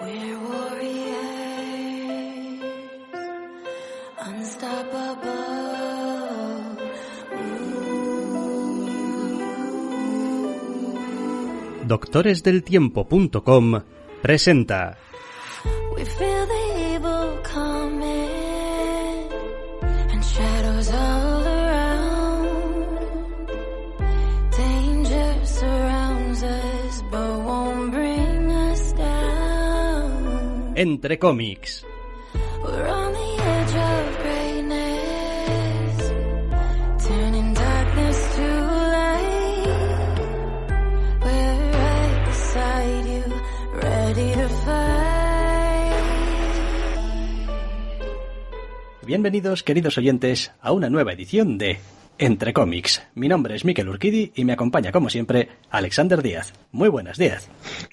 We're warriors, unstoppable. Doctoresdeltiempo.com presenta We feel the evil coming and shadows all around. Danger surrounds us but won't bring us down. Entre cómics. We're on the edge of greatness, turning darkness to light. We're right beside you, ready to fight. Bienvenidos, queridos oyentes, a una nueva edición de Entre cómics. Mi nombre es Mikel Urquidi y me acompaña, como siempre, Alexander Díaz. Muy buenas, Díaz.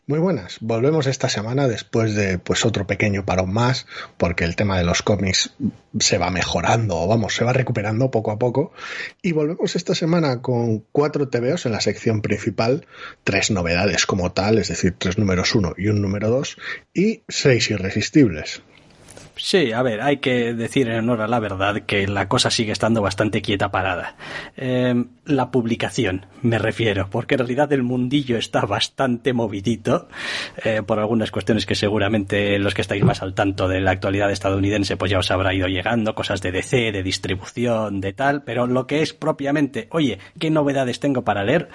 Muy buenas. Volvemos esta semana después de otro pequeño parón más, porque el tema de los cómics se va mejorando, se va recuperando poco a poco. Y volvemos esta semana con 4 TVOs en la sección principal, 3 novedades como tal, es decir, 3 números 1 y un número 2, y 6 irresistibles. Sí, a ver, hay que decir en honor a la verdad que la cosa sigue estando bastante quieta parada. La publicación, me refiero, porque en realidad el mundillo está bastante movidito, por algunas cuestiones que seguramente los que estáis más al tanto de la actualidad estadounidense pues ya os habrá ido llegando, cosas de DC, de distribución, de tal, pero lo que es propiamente, oye, ¿qué novedades tengo para leer?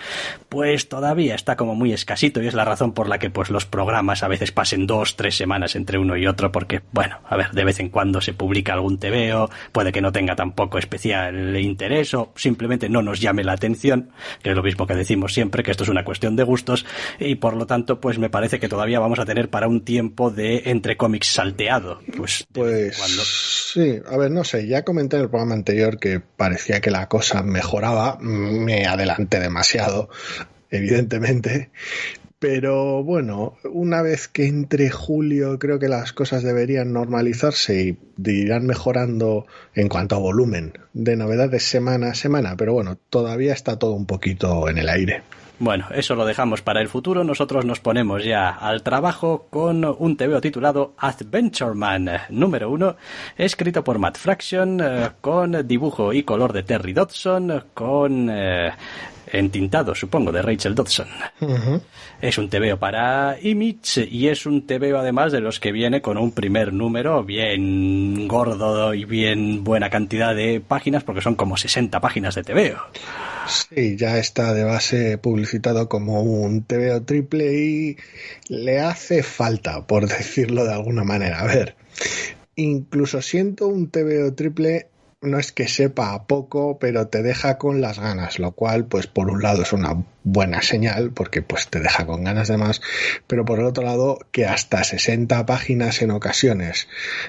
Pues todavía está como muy escasito y es la razón por la que pues los programas a veces pasen 2-3 semanas entre uno y otro porque, bueno, a ver, de vez en cuando se publica algún TVO, puede que no tenga tampoco especial interés o simplemente no nos llame la atención, que es lo mismo que decimos siempre, que esto es una cuestión de gustos y por lo tanto pues me parece que todavía vamos a tener para un tiempo de entre cómics salteado. Pues sí, a ver, no sé, ya comenté en el programa anterior que parecía que la cosa mejoraba, me adelanté demasiado, evidentemente. Pero bueno, una vez que entre julio creo que las cosas deberían normalizarse y irán mejorando en cuanto a volumen de novedades semana a semana, pero bueno, todavía está todo un poquito en el aire. Bueno, eso lo dejamos para el futuro. Nosotros nos ponemos ya al trabajo con un TVO titulado Adventure Man número 1, escrito por Matt Fraction, con dibujo y color de Terry Dodson, con entintado, supongo, de Rachel Dodson. Uh-huh. Es un TVO para Image y es un TVO además de los que viene con un primer número bien gordo y bien buena cantidad de páginas, porque son como 60 páginas de TVO. Sí, ya está de base publicitado como un TVO triple y le hace falta, por decirlo de alguna manera. A ver, incluso siendo un TVO triple, no es que sepa a poco, pero te deja con las ganas, lo cual, pues por un lado es una buena señal, porque pues te deja con ganas de más, pero por el otro lado, que hasta 60 páginas en ocasiones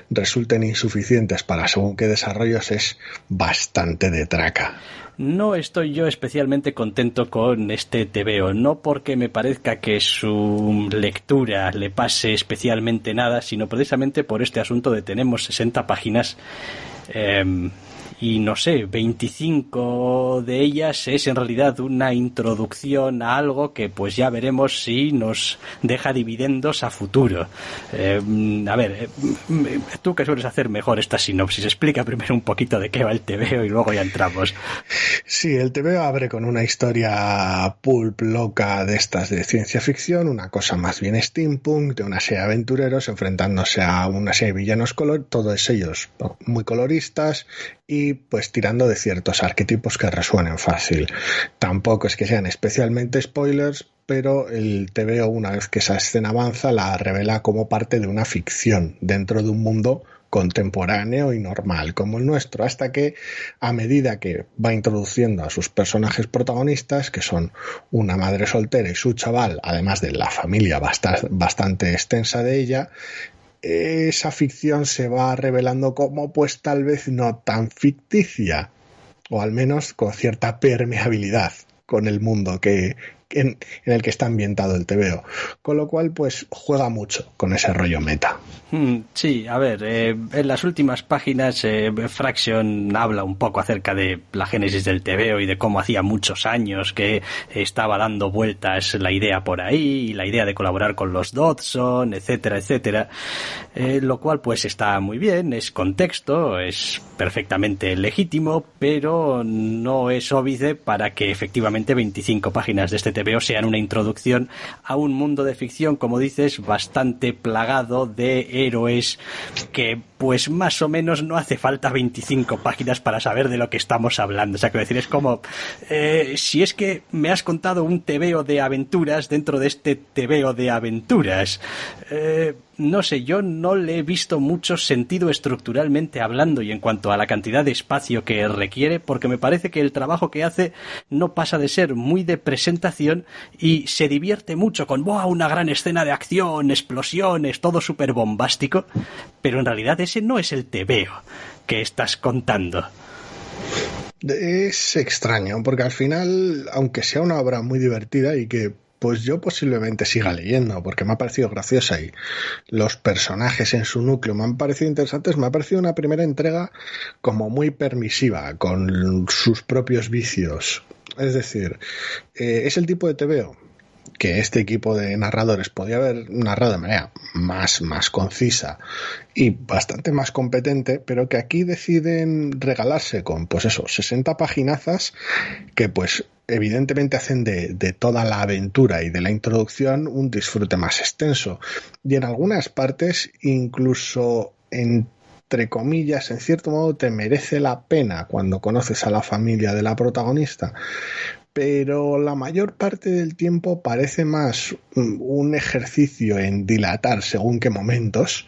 resulten insuficientes para según qué desarrollos es bastante de traca. No estoy yo especialmente contento con este TVO, no porque me parezca que su lectura le pase especialmente nada, sino precisamente por este asunto de tenemos 60 páginas y no sé, 25 de ellas es en realidad una introducción a algo que pues ya veremos si nos deja dividendos a futuro. A ver, tú que sueles hacer mejor esta sinopsis, explica primero un poquito de qué va el TVO y luego ya entramos. Sí, el TVO abre con una historia pulp loca de estas de ciencia ficción, una cosa más bien steampunk, de una serie de aventureros enfrentándose a una serie de villanos todos ellos muy coloristas y pues tirando de ciertos arquetipos que resuenen fácil. Tampoco es que sean especialmente spoilers, pero el TVO, una vez que esa escena avanza, la revela como parte de una ficción dentro de un mundo contemporáneo y normal como el nuestro, hasta que a medida que va introduciendo a sus personajes protagonistas, que son una madre soltera y su chaval, además de la familia bastante extensa de ella, esa ficción se va revelando como pues tal vez no tan ficticia, o al menos con cierta permeabilidad con el mundo en el que está ambientado el TVO, con lo cual pues juega mucho con ese rollo meta. Sí, a ver, en las últimas páginas Fraction habla un poco acerca de la génesis del TVO y de cómo hacía muchos años que estaba dando vueltas la idea por ahí, y la idea de colaborar con los Dodson, etcétera, etcétera, lo cual pues está muy bien, es contexto, es perfectamente legítimo, pero no es óbice para que efectivamente 25 páginas de este TVO sean una introducción a un mundo de ficción, como dices, bastante plagado de héroes que pues más o menos no hace falta 25 páginas para saber de lo que estamos hablando. O sea, quiero decir, es como si es que me has contado un TVO de aventuras dentro de este TVO de aventuras, no sé, yo no le he visto mucho sentido estructuralmente hablando y en cuanto a la cantidad de espacio que requiere, porque me parece que el trabajo que hace no pasa de ser muy de presentación y se divierte mucho con ¡wow! Una gran escena de acción, explosiones, todo súper bombástico, pero en realidad ese no es el TVO que estás contando. Es extraño, porque al final, aunque sea una obra muy divertida y que pues yo posiblemente siga leyendo, porque me ha parecido graciosa y los personajes en su núcleo me han parecido interesantes, me ha parecido una primera entrega como muy permisiva, con sus propios vicios. Es decir, es el tipo de TVO que este equipo de narradores podía haber narrado de manera más concisa y bastante más competente, pero que aquí deciden regalarse con, pues eso, 60 paginazas que pues evidentemente hacen de toda la aventura y de la introducción un disfrute más extenso. Y en algunas partes, incluso entre comillas, en cierto modo te merece la pena cuando conoces a la familia de la protagonista, pero la mayor parte del tiempo parece más un ejercicio en dilatar según qué momentos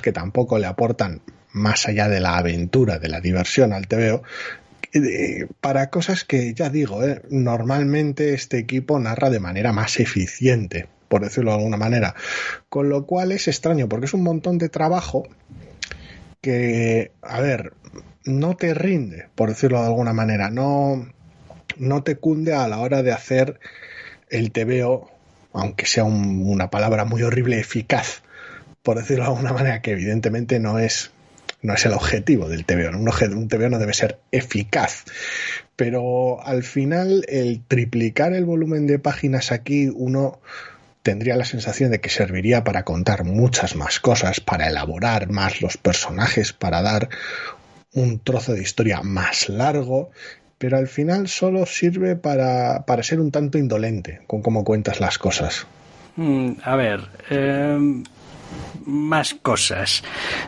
que tampoco le aportan más allá de la aventura, de la diversión al TVO, para cosas que, ya digo, normalmente este equipo narra de manera más eficiente, por decirlo de alguna manera, con lo cual es extraño, porque es un montón de trabajo que, a ver, no te rinde, por decirlo de alguna manera, no te cunde a la hora de hacer el TVO, aunque sea una palabra muy horrible, eficaz, por decirlo de alguna manera, que evidentemente no es el objetivo del TVO. Un TVO no debe ser eficaz, pero al final el triplicar el volumen de páginas aquí, uno tendría la sensación de que serviría para contar muchas más cosas, para elaborar más los personajes, para dar un trozo de historia más largo, pero al final solo sirve para ser un tanto indolente con cómo cuentas las cosas. A ver, más cosas.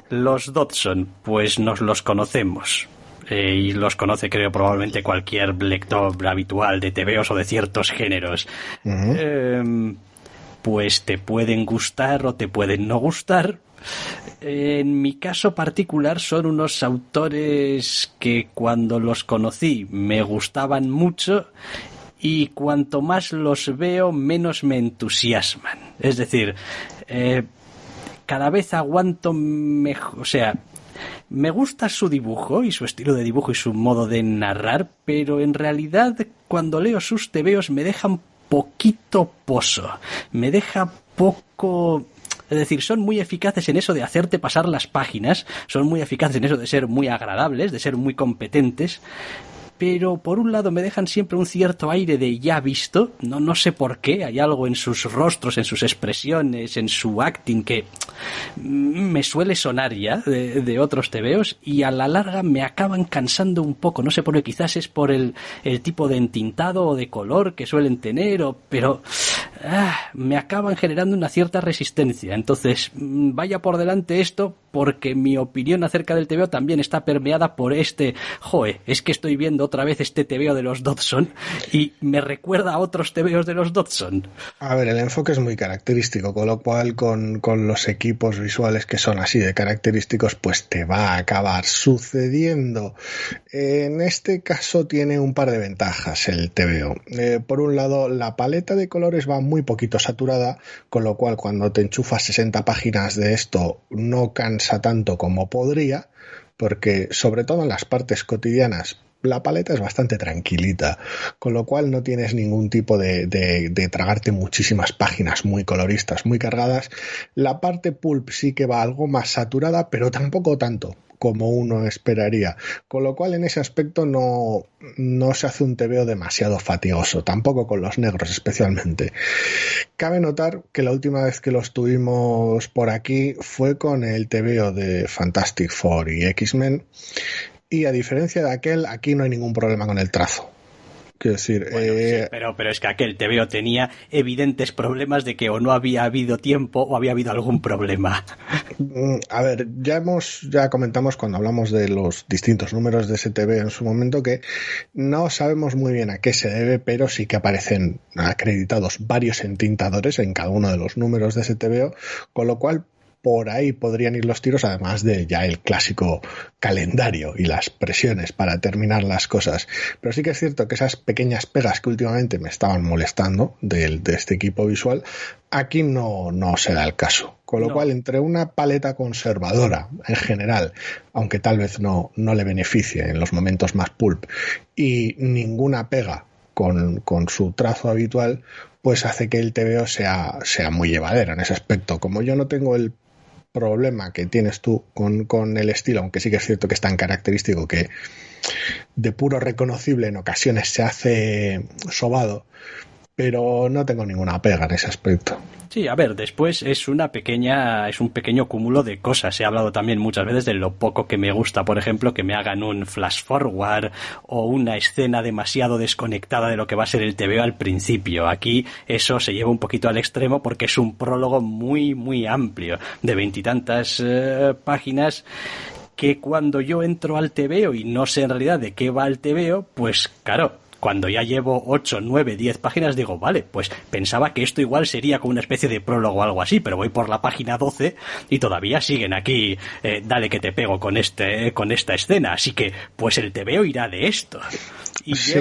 Los Dodson, pues nos los conocemos. Y los conoce, creo, probablemente cualquier lector habitual de TVOs o de ciertos géneros. Uh-huh. Pues te pueden gustar o te pueden no gustar. En mi caso particular son unos autores que cuando los conocí me gustaban mucho y cuanto más los veo menos me entusiasman. Es decir, cada vez aguanto mejor, o sea, me gusta su dibujo y su estilo de dibujo y su modo de narrar, pero en realidad cuando leo sus TVOs me dejan poquito pozo, me deja poco. Es decir, son muy eficaces en eso de hacerte pasar las páginas, son muy eficaces en eso de ser muy agradables, de ser muy competentes, pero por un lado me dejan siempre un cierto aire de ya visto, no sé por qué, hay algo en sus rostros, en sus expresiones, en su acting que me suele sonar ya de otros TVOs y a la larga me acaban cansando un poco, no sé por qué, quizás es por el tipo de entintado o de color que suelen tener, pero me acaban generando una cierta resistencia. Entonces, vaya por delante esto, porque mi opinión acerca del TVO también está permeada por es que estoy viendo otra vez este TVO de los Dodson y me recuerda a otros TVOs de los Dodson. A ver, el enfoque es muy característico, con lo cual con los equipos visuales que son así de característicos, pues te va a acabar sucediendo. En este caso tiene un par de ventajas el TVO. Por un lado, la paleta de colores va muy poquito saturada, con lo cual cuando te enchufas 60 páginas de esto no cansa tanto como podría, porque sobre todo en las partes cotidianas la paleta es bastante tranquilita, con lo cual no tienes ningún tipo de tragarte muchísimas páginas muy coloristas, muy cargadas. La parte pulp sí que va algo más saturada, pero tampoco tanto como uno esperaría, con lo cual en ese aspecto no se hace un TVO demasiado fatigoso, tampoco con los negros especialmente. Cabe notar que la última vez que los tuvimos por aquí fue con el TVO de Fantastic Four y X-Men, y a diferencia de aquel, aquí no hay ningún problema con el trazo. Quiero decir, bueno, sí, pero es que aquel TVO tenía evidentes problemas de que o no había habido tiempo o había habido algún problema. A ver, ya comentamos cuando hablamos de los distintos números de ese TVO en su momento que no sabemos muy bien a qué se debe, pero sí que aparecen acreditados varios entintadores en cada uno de los números de ese TVO, con lo cual por ahí podrían ir los tiros, además de ya el clásico calendario y las presiones para terminar las cosas. Pero sí que es cierto que esas pequeñas pegas que últimamente me estaban molestando de este equipo visual, aquí no se da el caso. Con lo cual, entre una paleta conservadora en general, aunque tal vez no le beneficie en los momentos más pulp, y ninguna pega con su trazo habitual, pues hace que el TVO sea muy llevadero en ese aspecto. Como yo no tengo el problema que tienes tú con el estilo, aunque sí que es cierto que es tan característico que de puro reconocible en ocasiones se hace sobado, pero no tengo ninguna pega en ese aspecto. Sí, a ver, después es un pequeño cúmulo de cosas. He hablado también muchas veces de lo poco que me gusta, por ejemplo, que me hagan un flash forward o una escena demasiado desconectada de lo que va a ser el TVO al principio. Aquí eso se lleva un poquito al extremo porque es un prólogo muy, muy amplio, de 20 y tantas páginas, que cuando yo entro al TVO y no sé en realidad de qué va el TVO, pues claro, cuando ya llevo 8, 9, 10 páginas digo, vale, pues pensaba que esto igual sería como una especie de prólogo o algo así, pero voy por la página 12 y todavía siguen aquí, dale que te pego con esta escena, así que pues el TVO irá de esto. Y sí,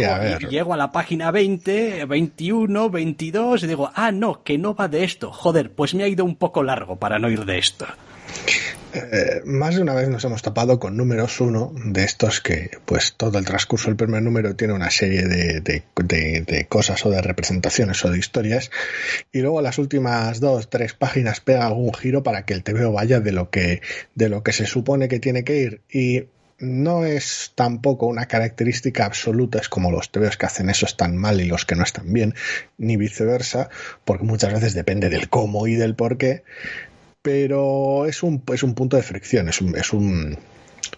llego a la página 20, 21, 22 y digo, no, que no va de esto, joder, pues me ha ido un poco largo para no ir de esto. Más de una vez nos hemos topado con números 1 de estos que pues todo el transcurso del primer número tiene una serie de cosas o de representaciones o de historias, y luego las últimas 2, 3 páginas pega algún giro para que el TVO vaya de lo que se supone que tiene que ir, y no es tampoco una característica absoluta, es como los TVOs que hacen eso están mal y los que no están bien, ni viceversa, porque muchas veces depende del cómo y del por qué. Pero es un punto de fricción,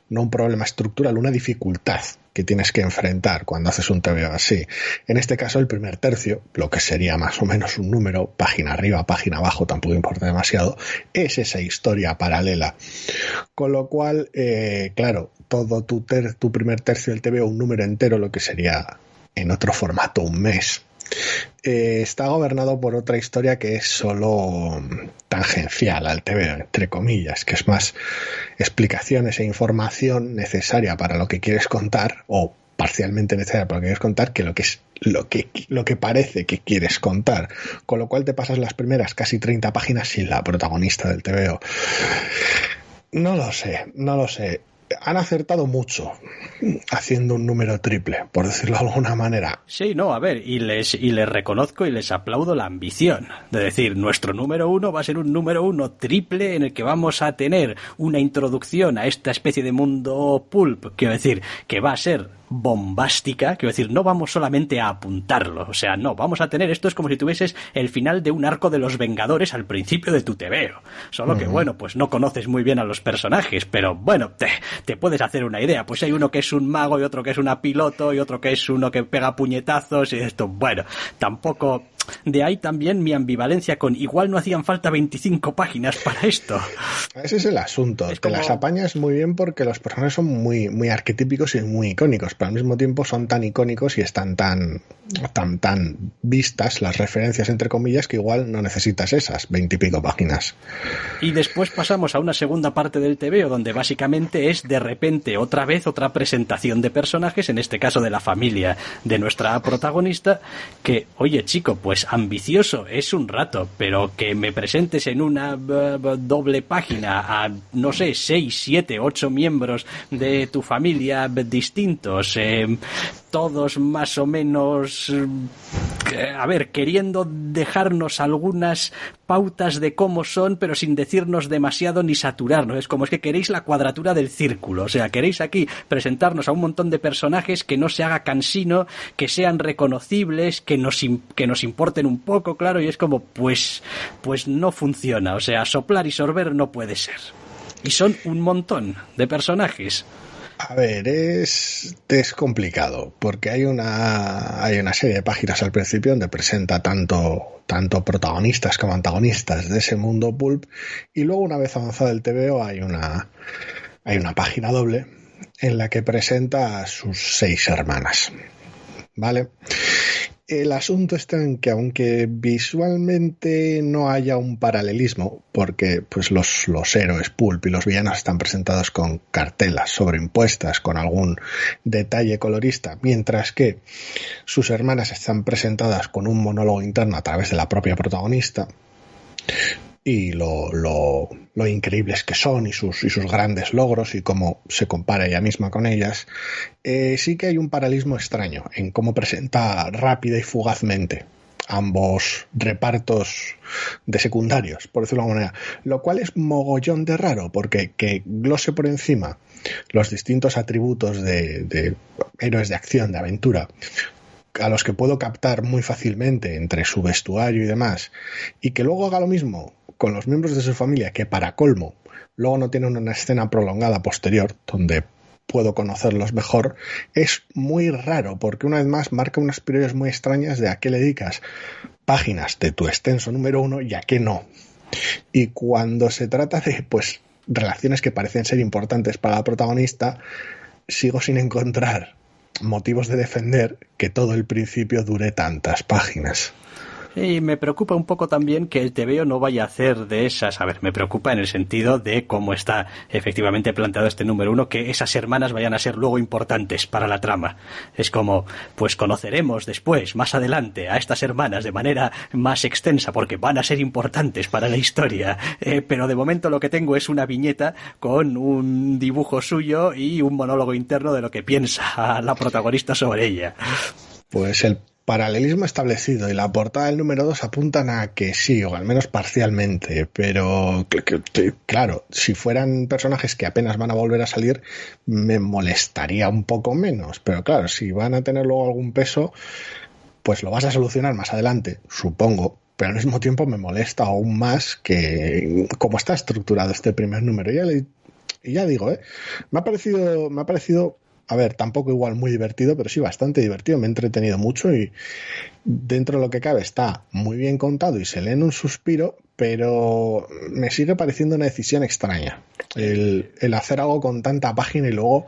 no un problema estructural, una dificultad que tienes que enfrentar cuando haces un TVO así. En este caso, el primer tercio, lo que sería más o menos un número, página arriba, página abajo, tampoco importa demasiado, es esa historia paralela. Con lo cual, claro, todo tu primer tercio del TVO, un número entero, lo que sería en otro formato un mes, está gobernado por otra historia que es solo tangencial al TVO, entre comillas, que es más explicaciones e información necesaria para lo que quieres contar, o parcialmente necesaria para lo que quieres contar, que lo que parece que quieres contar, con lo cual te pasas las primeras casi 30 páginas sin la protagonista del TVO. No lo sé. Han acertado mucho haciendo un número triple, por decirlo de alguna manera. Sí, no, a ver, y les reconozco y les aplaudo la ambición de decir, nuestro número 1 va a ser un número 1 triple en el que vamos a tener una introducción a esta especie de mundo pulp, quiero decir, que va a ser bombástica, quiero decir, no vamos solamente a apuntarlo, o sea, no, vamos a tener, esto es como si tuvieses el final de un arco de los Vengadores al principio de tu TVO, solo que bueno, pues no conoces muy bien a los personajes, pero bueno, te puedes hacer una idea, pues hay uno que es un mago y otro que es una piloto y otro que es uno que pega puñetazos y esto, bueno, tampoco. De ahí también mi ambivalencia con igual no hacían falta 25 páginas para esto. Ese es el asunto. Te las apañas muy bien porque los personajes son muy, muy arquetípicos y muy icónicos, pero al mismo tiempo son tan icónicos y están tan vistas las referencias entre comillas que igual no necesitas esas 20 y pico páginas. Y después pasamos a una segunda parte del TVO donde básicamente es de repente otra vez otra presentación de personajes, en este caso de la familia de nuestra protagonista, que oye chico, pues pues ambicioso es un rato, pero que me presentes en una doble página a, no sé, 6, 7, 8 miembros de tu familia distintos, todos más o menos, a ver, queriendo dejarnos algunas pautas de cómo son, pero sin decirnos demasiado ni saturarnos. Es como es que queréis la cuadratura del círculo, o sea, queréis aquí presentarnos a un montón de personajes que no se haga cansino, que sean reconocibles, que nos importen un poco, claro, y es como, pues no funciona, o sea, soplar y sorber no puede ser. Y son un montón de personajes. A ver, es complicado, porque hay una serie de páginas al principio donde presenta tanto protagonistas como antagonistas de ese mundo pulp, y luego una vez avanzado el TVO hay una página doble en la que presenta a sus 6 hermanas, ¿vale? El asunto está en que aunque visualmente no haya un paralelismo, porque pues los héroes pulp y los villanos están presentados con cartelas sobreimpuestas con algún detalle colorista, mientras que sus hermanas están presentadas con un monólogo interno a través de la propia protagonista, y lo increíbles que son y sus grandes logros y cómo se compara ella misma con ellas, sí que hay un paralelismo extraño en cómo presenta rápida y fugazmente ambos repartos de secundarios, por decirlo de alguna manera, lo cual es mogollón de raro, porque que glose por encima los distintos atributos de héroes de acción, de aventura, a los que puedo captar muy fácilmente entre su vestuario y demás, y que luego haga lo mismo con los miembros de su familia, que para colmo luego no tienen una escena prolongada posterior donde puedo conocerlos mejor, es muy raro, porque una vez más marca unas prioridades muy extrañas de a qué le dedicas páginas de tu extenso número 1 y a qué no. Y cuando se trata de pues relaciones que parecen ser importantes para la protagonista, sigo sin encontrar motivos de defender que todo el principio dure tantas páginas. Y me preocupa un poco también que el TVO no vaya a hacer de esas... A ver, me preocupa en el sentido de cómo está efectivamente planteado este número 1, que esas hermanas vayan a ser luego importantes para la trama. Es como, pues conoceremos después, más adelante, a estas hermanas de manera más extensa, porque van a ser importantes para la historia. Pero de momento lo que tengo es una viñeta con un dibujo suyo y un monólogo interno de lo que piensa la protagonista sobre ella. Pues el paralelismo establecido y la portada del número 2 apuntan a que sí, o al menos parcialmente, pero claro, si fueran personajes que apenas van a volver a salir, me molestaría un poco menos, pero claro, si van a tener luego algún peso, pues lo vas a solucionar más adelante, supongo, pero al mismo tiempo me molesta aún más que cómo está estructurado este primer número. Ya digo, me ha parecido a ver, tampoco igual muy divertido, pero sí bastante divertido. Me he entretenido mucho y dentro de lo que cabe está muy bien contado y se lee en un suspiro, pero me sigue pareciendo una decisión extraña el hacer algo con tanta página y luego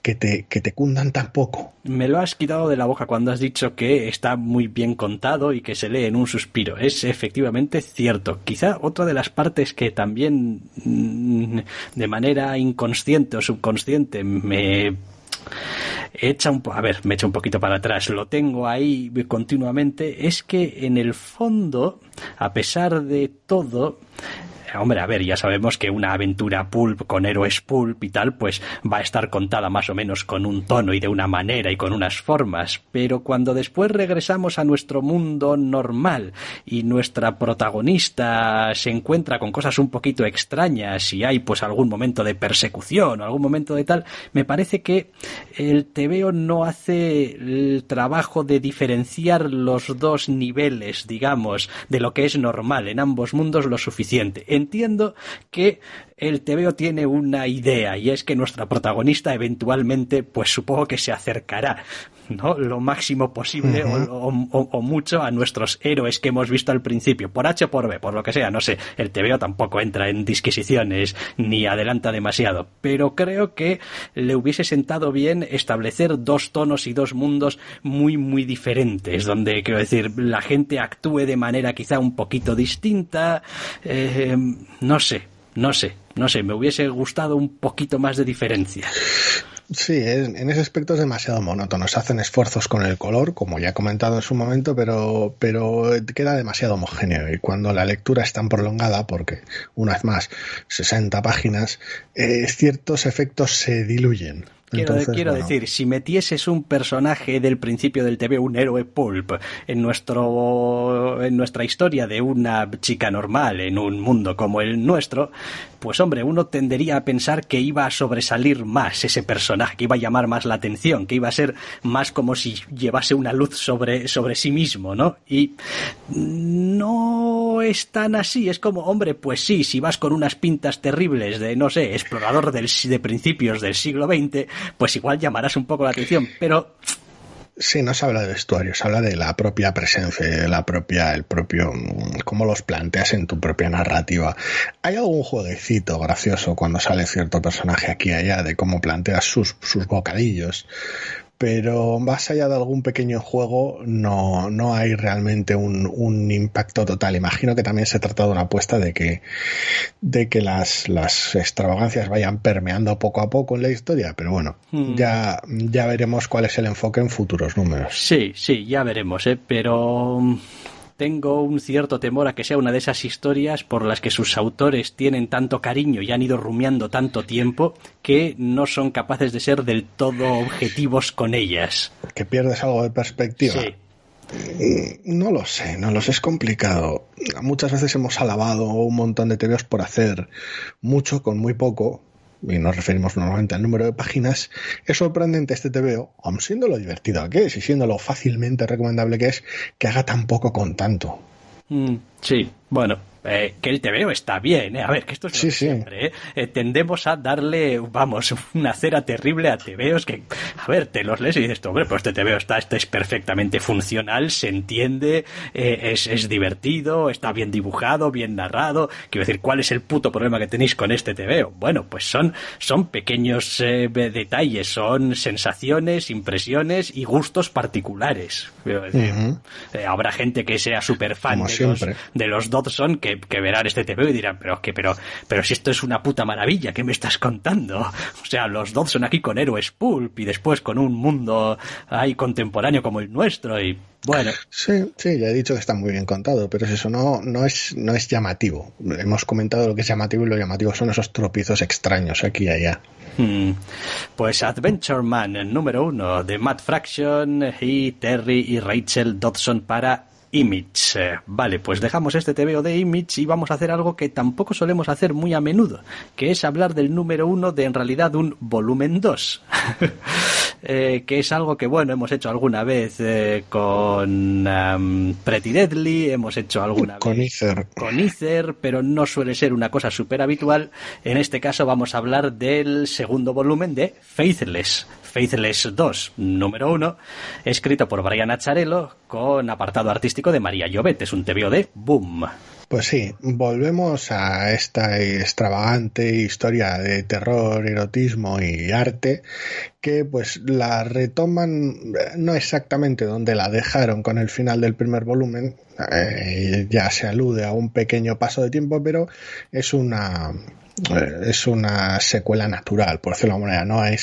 que te cundan tan poco. Me lo has quitado de la boca cuando has dicho que está muy bien contado y que se lee en un suspiro. Es efectivamente cierto. Quizá otra de las partes que también de manera inconsciente o subconsciente me echa un poquito para atrás, lo tengo ahí continuamente, es que en el fondo, a pesar de todo, hombre, a ver, ya sabemos que una aventura pulp con héroes pulp y tal, pues va a estar contada más o menos con un tono y de una manera y con unas formas, pero cuando después regresamos a nuestro mundo normal y nuestra protagonista se encuentra con cosas un poquito extrañas y hay pues algún momento de persecución o algún momento de tal, me parece que el TVO no hace el trabajo de diferenciar los dos niveles, digamos, de lo que es normal en ambos mundos lo suficiente. Entiendo que el TVO tiene una idea y es que nuestra protagonista eventualmente, pues supongo que se acercará, ¿no?, lo máximo posible o mucho a nuestros héroes que hemos visto al principio, por H o por B, por lo que sea, no sé, el TVO tampoco entra en disquisiciones ni adelanta demasiado, pero creo que le hubiese sentado bien establecer dos tonos y dos mundos muy muy diferentes, donde, quiero decir, la gente actúe de manera quizá un poquito distinta, no sé, me hubiese gustado un poquito más de diferencia. Sí, en ese aspecto es demasiado monótono. Se hacen esfuerzos con el color, como ya he comentado en su momento, pero queda demasiado homogéneo. Y cuando la lectura es tan prolongada, porque, una vez más, 60 páginas, ciertos efectos se diluyen. Quiero decir, si metieses un personaje del principio del TV, un héroe pulp, en nuestra historia de una chica normal en un mundo como el nuestro, pues hombre, uno tendería a pensar que iba a sobresalir más ese personaje, que iba a llamar más la atención, que iba a ser más como si llevase una luz sobre sí mismo, ¿no? Y no es tan así, es como, hombre, pues sí, si vas con unas pintas terribles de, no sé, explorador de principios del siglo XX, pues igual llamarás un poco la atención, pero... Sí, no se habla de vestuario, se habla de la propia presencia, el propio cómo los planteas en tu propia narrativa. Hay algún jueguecito gracioso cuando sale cierto personaje aquí y allá de cómo planteas sus bocadillos, pero más allá de algún pequeño juego no hay realmente un impacto total. Imagino que también se trata de una apuesta de que las extravagancias vayan permeando poco a poco en la historia, pero bueno, ya veremos cuál es el enfoque en futuros números. Sí, ya veremos, pero... Tengo un cierto temor a que sea una de esas historias por las que sus autores tienen tanto cariño y han ido rumiando tanto tiempo que no son capaces de ser del todo objetivos con ellas. ¿Que pierdes algo de perspectiva? Sí. No lo sé, es complicado. Muchas veces hemos alabado un montón de TVOs por hacer mucho con muy poco, y nos referimos normalmente al número de páginas. Es sorprendente este TVO, aun siendo lo divertido que es y siendo lo fácilmente recomendable que es, que haga tan poco con tanto. Sí, bueno, que el TVO está bien, a ver, que esto es lo de siempre, tendemos a darle, vamos, una cera terrible a TVOs que, a ver, te los lees y dices, hombre, pues este TVO este es perfectamente funcional, se entiende, es divertido, está bien dibujado, bien narrado. Quiero decir, ¿cuál es el puto problema que tenéis con este TVO? Bueno, pues son pequeños detalles, son sensaciones, impresiones y gustos particulares. Quiero decir, habrá gente que sea súper fan de los Dodson que verán este TVO y dirán, pero si esto es una puta maravilla, ¿qué me estás contando? O sea, los Dodson aquí con héroes pulp y después con un mundo ahí contemporáneo como el nuestro y bueno. Sí, ya he dicho que está muy bien contado, pero eso no es llamativo. Hemos comentado lo que es llamativo y lo llamativo son esos tropiezos extraños aquí y allá. Pues Adventure Man número 1 de Matt Fraction y Terry y Rachel Dodson para Image. Vale, pues dejamos este TVO de Image y vamos a hacer algo que tampoco solemos hacer muy a menudo, que es hablar del número 1 de en realidad un volumen 2. Que es algo que, bueno, hemos hecho alguna vez con Pretty Deadly, hemos hecho alguna vez con Ether, pero no suele ser una cosa súper habitual. En este caso vamos a hablar del segundo volumen de Faithless 2, número 1, escrito por Brian Azzarello con apartado artístico de María Llobet. Es un TVO de Boom. Pues sí, volvemos a esta extravagante historia de terror, erotismo y arte que pues la retoman no exactamente donde la dejaron con el final del primer volumen. Ya se alude a un pequeño paso de tiempo, pero es una secuela natural, por decirlo de alguna manera.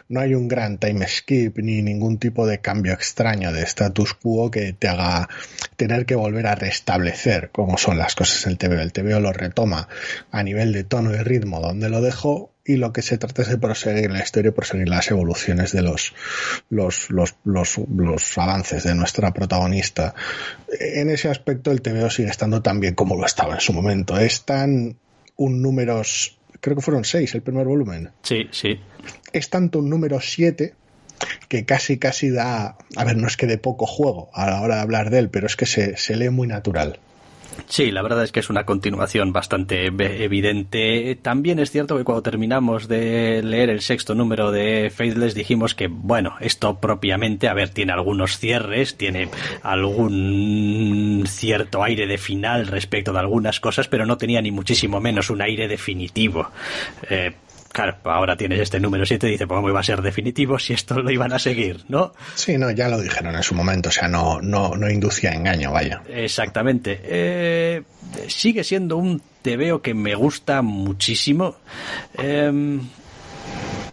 No hay un gran time skip ni ningún tipo de cambio extraño de status quo que te haga tener que volver a restablecer cómo son las cosas en el TVO. El TVO lo retoma a nivel de tono y ritmo donde lo dejó, y lo que se trata es de proseguir la historia y proseguir las evoluciones de los avances de nuestra protagonista. En ese aspecto el TVO sigue estando tan bien como lo estaba en su momento. Es tan un números, creo que fueron 6 el primer volumen. Sí. Es tanto un número 7 que casi da, a ver, no es que de poco juego a la hora de hablar de él, pero es que se lee muy natural. Sí, la verdad es que es una continuación bastante evidente. También es cierto que cuando terminamos de leer el sexto número de Faithless dijimos que, bueno, esto propiamente, a ver, tiene algunos cierres, tiene algún cierto aire de final respecto de algunas cosas, pero no tenía ni muchísimo menos un aire definitivo. Claro, ahora tienes este número 7 y dice, pues ¿cómo iba a ser definitivo si esto lo iban a seguir, no? Sí, no, ya lo dijeron en su momento, o sea, no inducía engaño, vaya. Exactamente. Sigue siendo un TVO que me gusta muchísimo.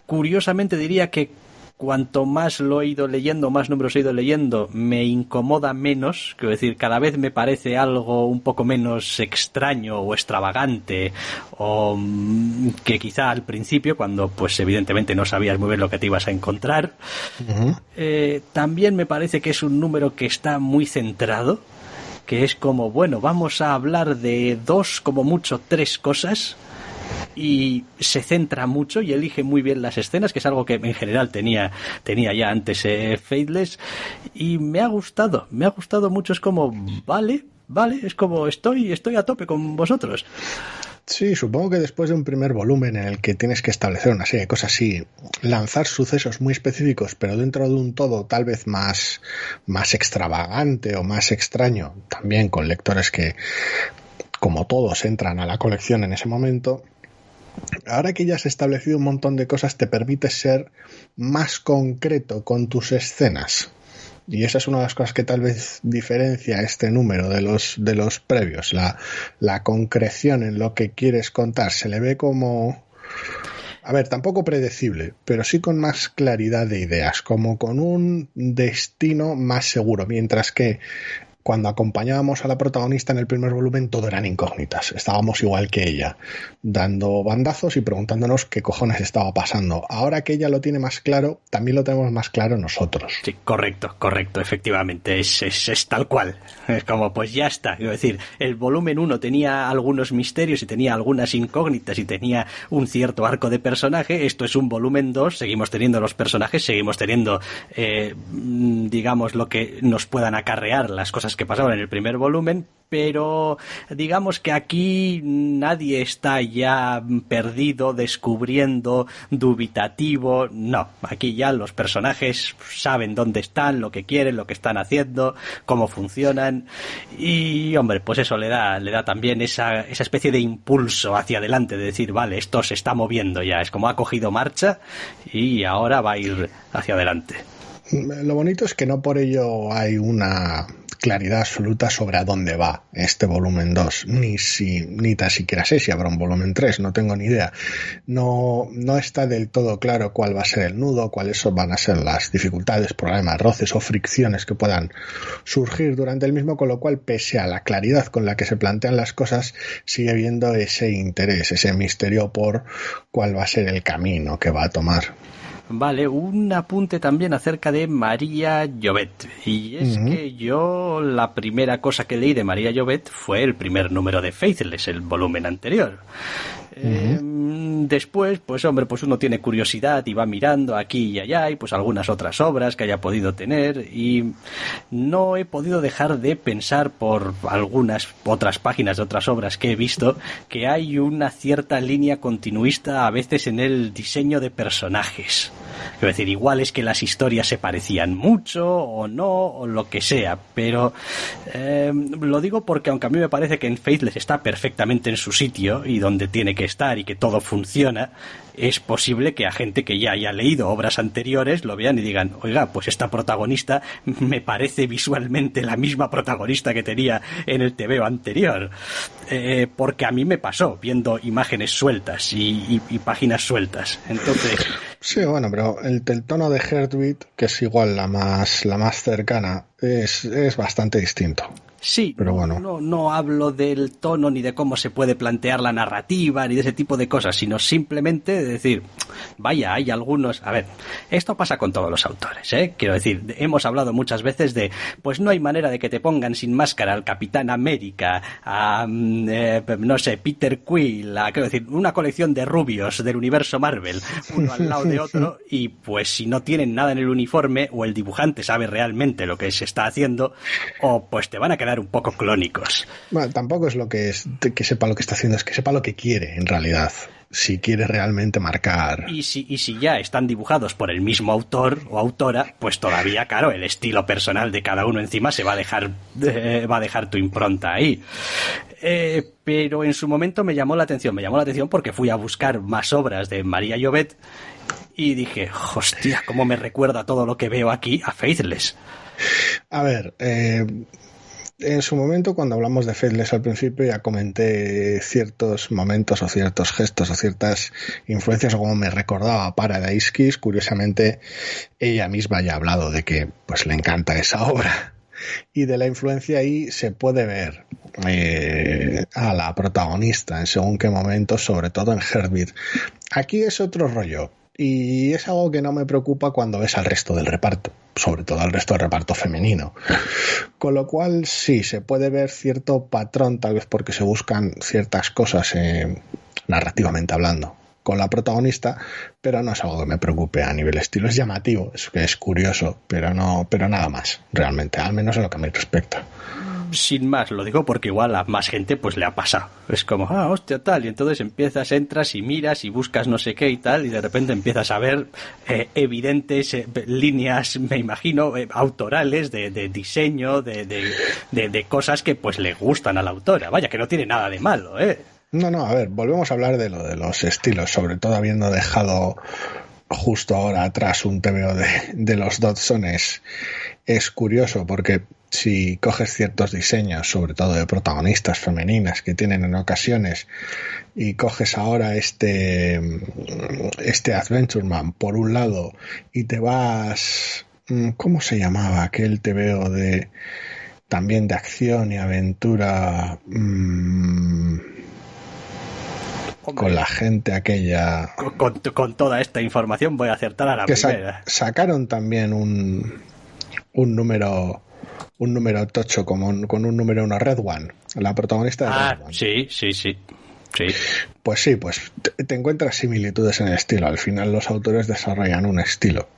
curiosamente diría que cuanto más lo he ido leyendo, más números he ido leyendo, me incomoda menos. Quiero decir, cada vez me parece algo un poco menos extraño o extravagante, o que quizá al principio, cuando pues evidentemente no sabías muy bien lo que te ibas a encontrar. También me parece que es un número que está muy centrado, que es como, bueno, vamos a hablar de 2, como mucho 3 cosas, y se centra mucho y elige muy bien las escenas, que es algo que en general tenía ya antes Faithless, y me ha gustado mucho. Es como, vale, es como estoy a tope con vosotros. Sí, supongo que después de un primer volumen en el que tienes que establecer una serie de cosas así, lanzar sucesos muy específicos, pero dentro de un todo tal vez más extravagante o más extraño, también con lectores que, como todos, entran a la colección en ese momento. Ahora que ya has establecido un montón de cosas, te permite ser más concreto con tus escenas. Y esa es una de las cosas que tal vez diferencia este número de los previos. La concreción en lo que quieres contar se le ve como... A ver, tampoco predecible, pero sí con más claridad de ideas, como con un destino más seguro, mientras que cuando acompañábamos a la protagonista en el primer volumen todo eran incógnitas. Estábamos igual que ella, dando bandazos y preguntándonos qué cojones estaba pasando. Ahora que ella lo tiene más claro, también lo tenemos más claro nosotros. Sí, correcto, efectivamente, es tal cual. Es como, pues ya está. Quiero decir, el volumen 1 tenía algunos misterios y tenía algunas incógnitas y tenía un cierto arco de personaje. Esto es un volumen 2, seguimos teniendo los personajes, seguimos teniendo, digamos, lo que nos puedan acarrear las cosas que pasaban en el primer volumen, pero digamos que aquí nadie está ya perdido, descubriendo, dubitativo. No, aquí ya los personajes saben dónde están, lo que quieren, lo que están haciendo, cómo funcionan, y hombre, pues eso le da también esa especie de impulso hacia adelante, de decir, vale, esto se está moviendo ya, es como ha cogido marcha y ahora va a ir hacia adelante. Lo bonito es que no por ello hay una claridad absoluta sobre a dónde va este volumen 2, ni tan siquiera sé si habrá un volumen 3, no tengo ni idea. No está del todo claro cuál va a ser el nudo, cuáles van a ser las dificultades, problemas, roces o fricciones que puedan surgir durante el mismo, con lo cual, pese a la claridad con la que se plantean las cosas, sigue habiendo ese interés, ese misterio por cuál va a ser el camino que va a tomar. Vale, un apunte también acerca de María Llobet. Y es que yo la primera cosa que leí de María Llobet fue el primer número de Faithless, el volumen anterior. Después, pues hombre, pues uno tiene curiosidad y va mirando aquí y allá, y pues algunas otras obras que haya podido tener, y no he podido dejar de pensar por algunas otras páginas de otras obras que he visto que hay una cierta línea continuista a veces en el diseño de personajes. Es decir, igual es que las historias se parecían mucho o no, o lo que sea, pero lo digo porque aunque a mí me parece que en Faithless está perfectamente en su sitio y donde tiene que estar y que todo funciona, es posible que a gente que ya haya leído obras anteriores lo vean y digan, oiga, pues esta protagonista me parece visualmente la misma protagonista que tenía en el TVO anterior, porque a mí me pasó viendo imágenes sueltas y páginas sueltas. Entonces, sí, bueno, pero el tono de Heartbeat, que es igual la más cercana, es bastante distinto. Sí, pero bueno. No hablo del tono ni de cómo se puede plantear la narrativa ni de ese tipo de cosas, sino simplemente de decir, vaya, hay algunos... A ver, esto pasa con todos los autores, ¿eh? Quiero decir, hemos hablado muchas veces de, pues no hay manera de que te pongan sin máscara al Capitán América, a, no sé, Peter Quill, quiero decir, una colección de rubios del universo Marvel, uno al lado de otro, y pues si no tienen nada en el uniforme, o el dibujante sabe realmente lo que se está haciendo, o pues te van a quedar un poco clónicos. Bueno, tampoco es lo que es que sepa lo que está haciendo, es que sepa lo que quiere en realidad, si quiere realmente marcar. Y si ya están dibujados por el mismo autor o autora, pues todavía, claro, el estilo personal de cada uno encima se va a dejar tu impronta ahí. Pero en su momento me llamó la atención porque fui a buscar más obras de María Llobet y dije, hostia, cómo me recuerda todo lo que veo aquí a Faithless. A ver, en su momento, cuando hablamos de Faithless al principio, ya comenté ciertos momentos o ciertos gestos o ciertas influencias, o como me recordaba a Paradise Kiss. Curiosamente, ella misma ya ha hablado de que pues le encanta esa obra. Y de la influencia ahí se puede ver a la protagonista en según qué momentos, sobre todo en Heartbeat. Aquí es otro rollo. Y es algo que no me preocupa cuando ves al resto del reparto, sobre todo al resto del reparto femenino. Con lo cual sí, se puede ver cierto patrón, tal vez porque se buscan ciertas cosas narrativamente hablando con la protagonista, pero no es algo que me preocupe a nivel estilo. Es llamativo, es curioso, pero nada más, realmente, al menos en lo que me respecta. Sin más, lo digo porque igual a más gente pues le ha pasado. Es como, hostia, tal, y entonces entras y miras y buscas no sé qué y tal, y de repente empiezas a ver evidentes líneas, me imagino, autorales de diseño, de cosas que pues le gustan a la autora. Vaya, que no tiene nada de malo, No, a ver, volvemos a hablar de lo de los estilos, sobre todo habiendo dejado justo ahora atrás un TVO de los Dodson. Es curioso porque si coges ciertos diseños, sobre todo de protagonistas femeninas que tienen en ocasiones, y coges ahora este Adventure Man por un lado y te vas, ¿cómo se llamaba aquel TVO también de acción y aventura? Con la gente aquella... Con toda esta información voy a acertar a la primera. Sacaron también un número tocho con un número 1, Red One, la protagonista de Red One. Sí. Pues sí, pues te encuentras similitudes en el estilo. Al final los autores desarrollan un estilo.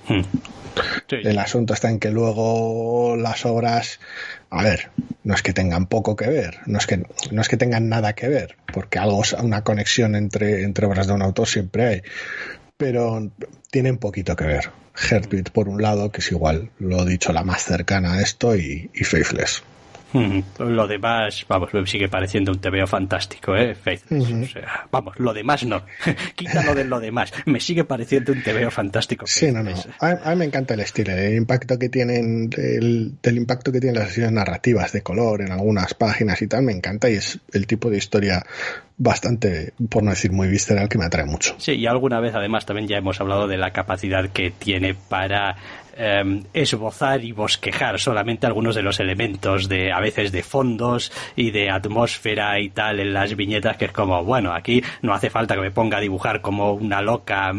Sí. El asunto está en que luego las obras, a ver, no es que tengan poco que ver, no es que tengan nada que ver, porque una conexión entre obras de un autor siempre hay, pero tienen poquito que ver. Heartbeat por un lado, que es igual, lo dicho, la más cercana a esto, y Faithless. Lo demás, vamos, me sigue pareciendo un TVO fantástico, Faithless. O sea, vamos, lo demás no. Quítalo de lo demás. Me sigue pareciendo un TVO fantástico. Sí, no. A mí me encanta el estilo, el impacto que tienen, del impacto que tienen las sesiones narrativas de color en algunas páginas y tal, me encanta, y es el tipo de historia bastante, por no decir muy visceral, que me atrae mucho. Sí, y alguna vez además también ya hemos hablado de la capacidad que tiene para esbozar y bosquejar solamente algunos de los elementos a veces de fondos y de atmósfera y tal en las viñetas, que es como, bueno, aquí no hace falta que me ponga a dibujar como una loca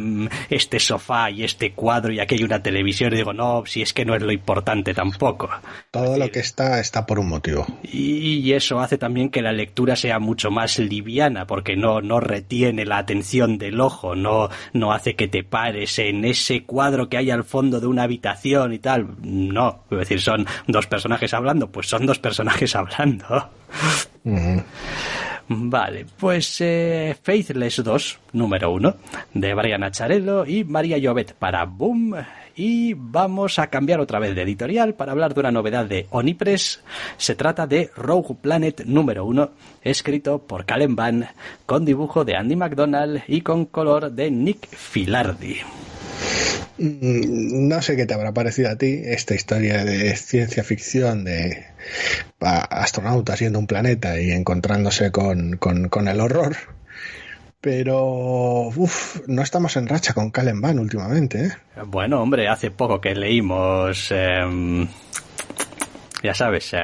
este sofá y este cuadro y aquí hay una televisión, y digo, no, si es que no es lo importante tampoco. Todo lo que está por un motivo. Y eso hace también que la lectura sea mucho más liviana, porque no retiene la atención del ojo, no hace que te pares en ese cuadro que hay al fondo de una habitación y tal. No, es decir, son dos personajes hablando, pues son dos personajes hablando. Vale, pues Faithless 2, número 1, de Brian Acharello y María Llobet para Boom. Y vamos a cambiar otra vez de editorial para hablar de una novedad de Onipress. Se trata de Rogue Planet número 1, escrito por Callen Bunn, con dibujo de Andy McDonald y con color de Nick Filardi. No sé qué te habrá parecido a ti esta historia de ciencia ficción de astronautas yendo a un planeta y encontrándose con el horror, pero no estamos en racha con Callen Bunn últimamente, Bueno, hombre, hace poco que leímos ya sabes,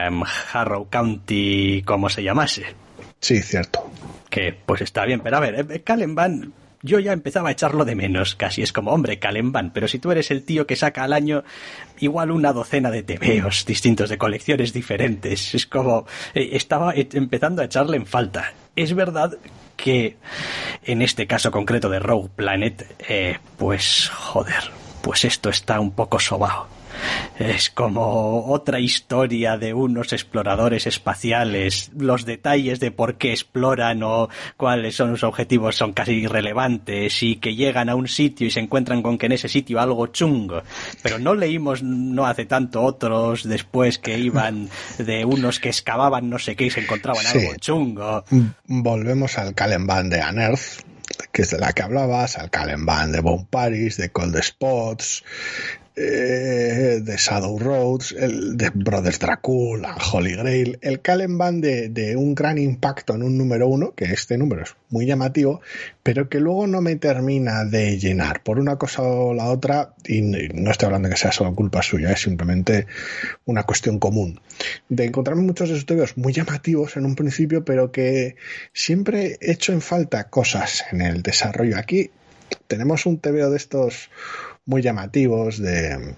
Harrow County, como se llamase. Sí, cierto. Que pues está bien, pero a ver, Callen Bunn, yo ya empezaba a echarlo de menos, casi es como, hombre, Callen Bunn, pero si tú eres el tío que saca al año igual una docena de tebeos distintos, de colecciones diferentes, es como, estaba empezando a echarle en falta. Es verdad que en este caso concreto de Rogue Planet, pues joder, pues esto está un poco sobao. Es como otra historia de unos exploradores espaciales. Los detalles de por qué exploran o cuáles son sus objetivos son casi irrelevantes, y que llegan a un sitio y se encuentran con que en ese sitio algo chungo. Pero no leímos no hace tanto otros después que iban de unos que excavaban no sé qué y se encontraban algo chungo. Volvemos al Callen Bunn de Unearth, que es de la que hablabas, al Callen Bunn de Bone Paris, de Cold Spots. de Shadow Roads, el de Brothers Dracula, Holy Grail, el Caliban de un gran impacto en un número 1, que este número es muy llamativo, pero que luego no me termina de llenar por una cosa o la otra, y no estoy hablando de que sea solo culpa suya, es simplemente una cuestión común, de encontrarme muchos de esos tebeos muy llamativos en un principio, pero que siempre he hecho en falta cosas en el desarrollo. Aquí tenemos un tebeo de estos muy llamativos de,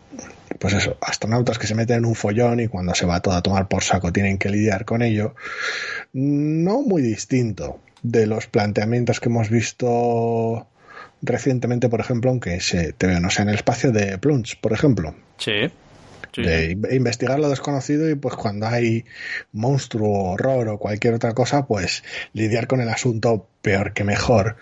pues eso, astronautas que se meten en un follón y cuando se va todo a tomar por saco tienen que lidiar con ello. No muy distinto de los planteamientos que hemos visto recientemente, por ejemplo, aunque ese tebeo no sea en el espacio, de Plunge, por ejemplo. Sí. De investigar lo desconocido y pues cuando hay monstruo, horror o cualquier otra cosa, pues lidiar con el asunto peor que mejor.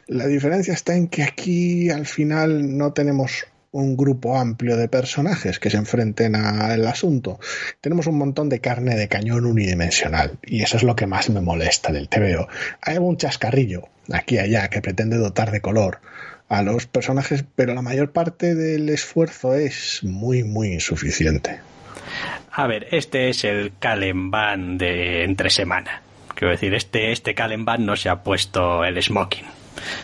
La diferencia está en que aquí al final no tenemos un grupo amplio de personajes que se enfrenten al asunto. Tenemos un montón de carne de cañón unidimensional y eso es lo que más me molesta del TVO. Hay algún chascarrillo aquí y allá que pretende dotar de color a los personajes, pero la mayor parte del esfuerzo es muy, muy insuficiente. A ver, este es el Caliban de entre semana. Quiero decir, este Caliban no se ha puesto el smoking.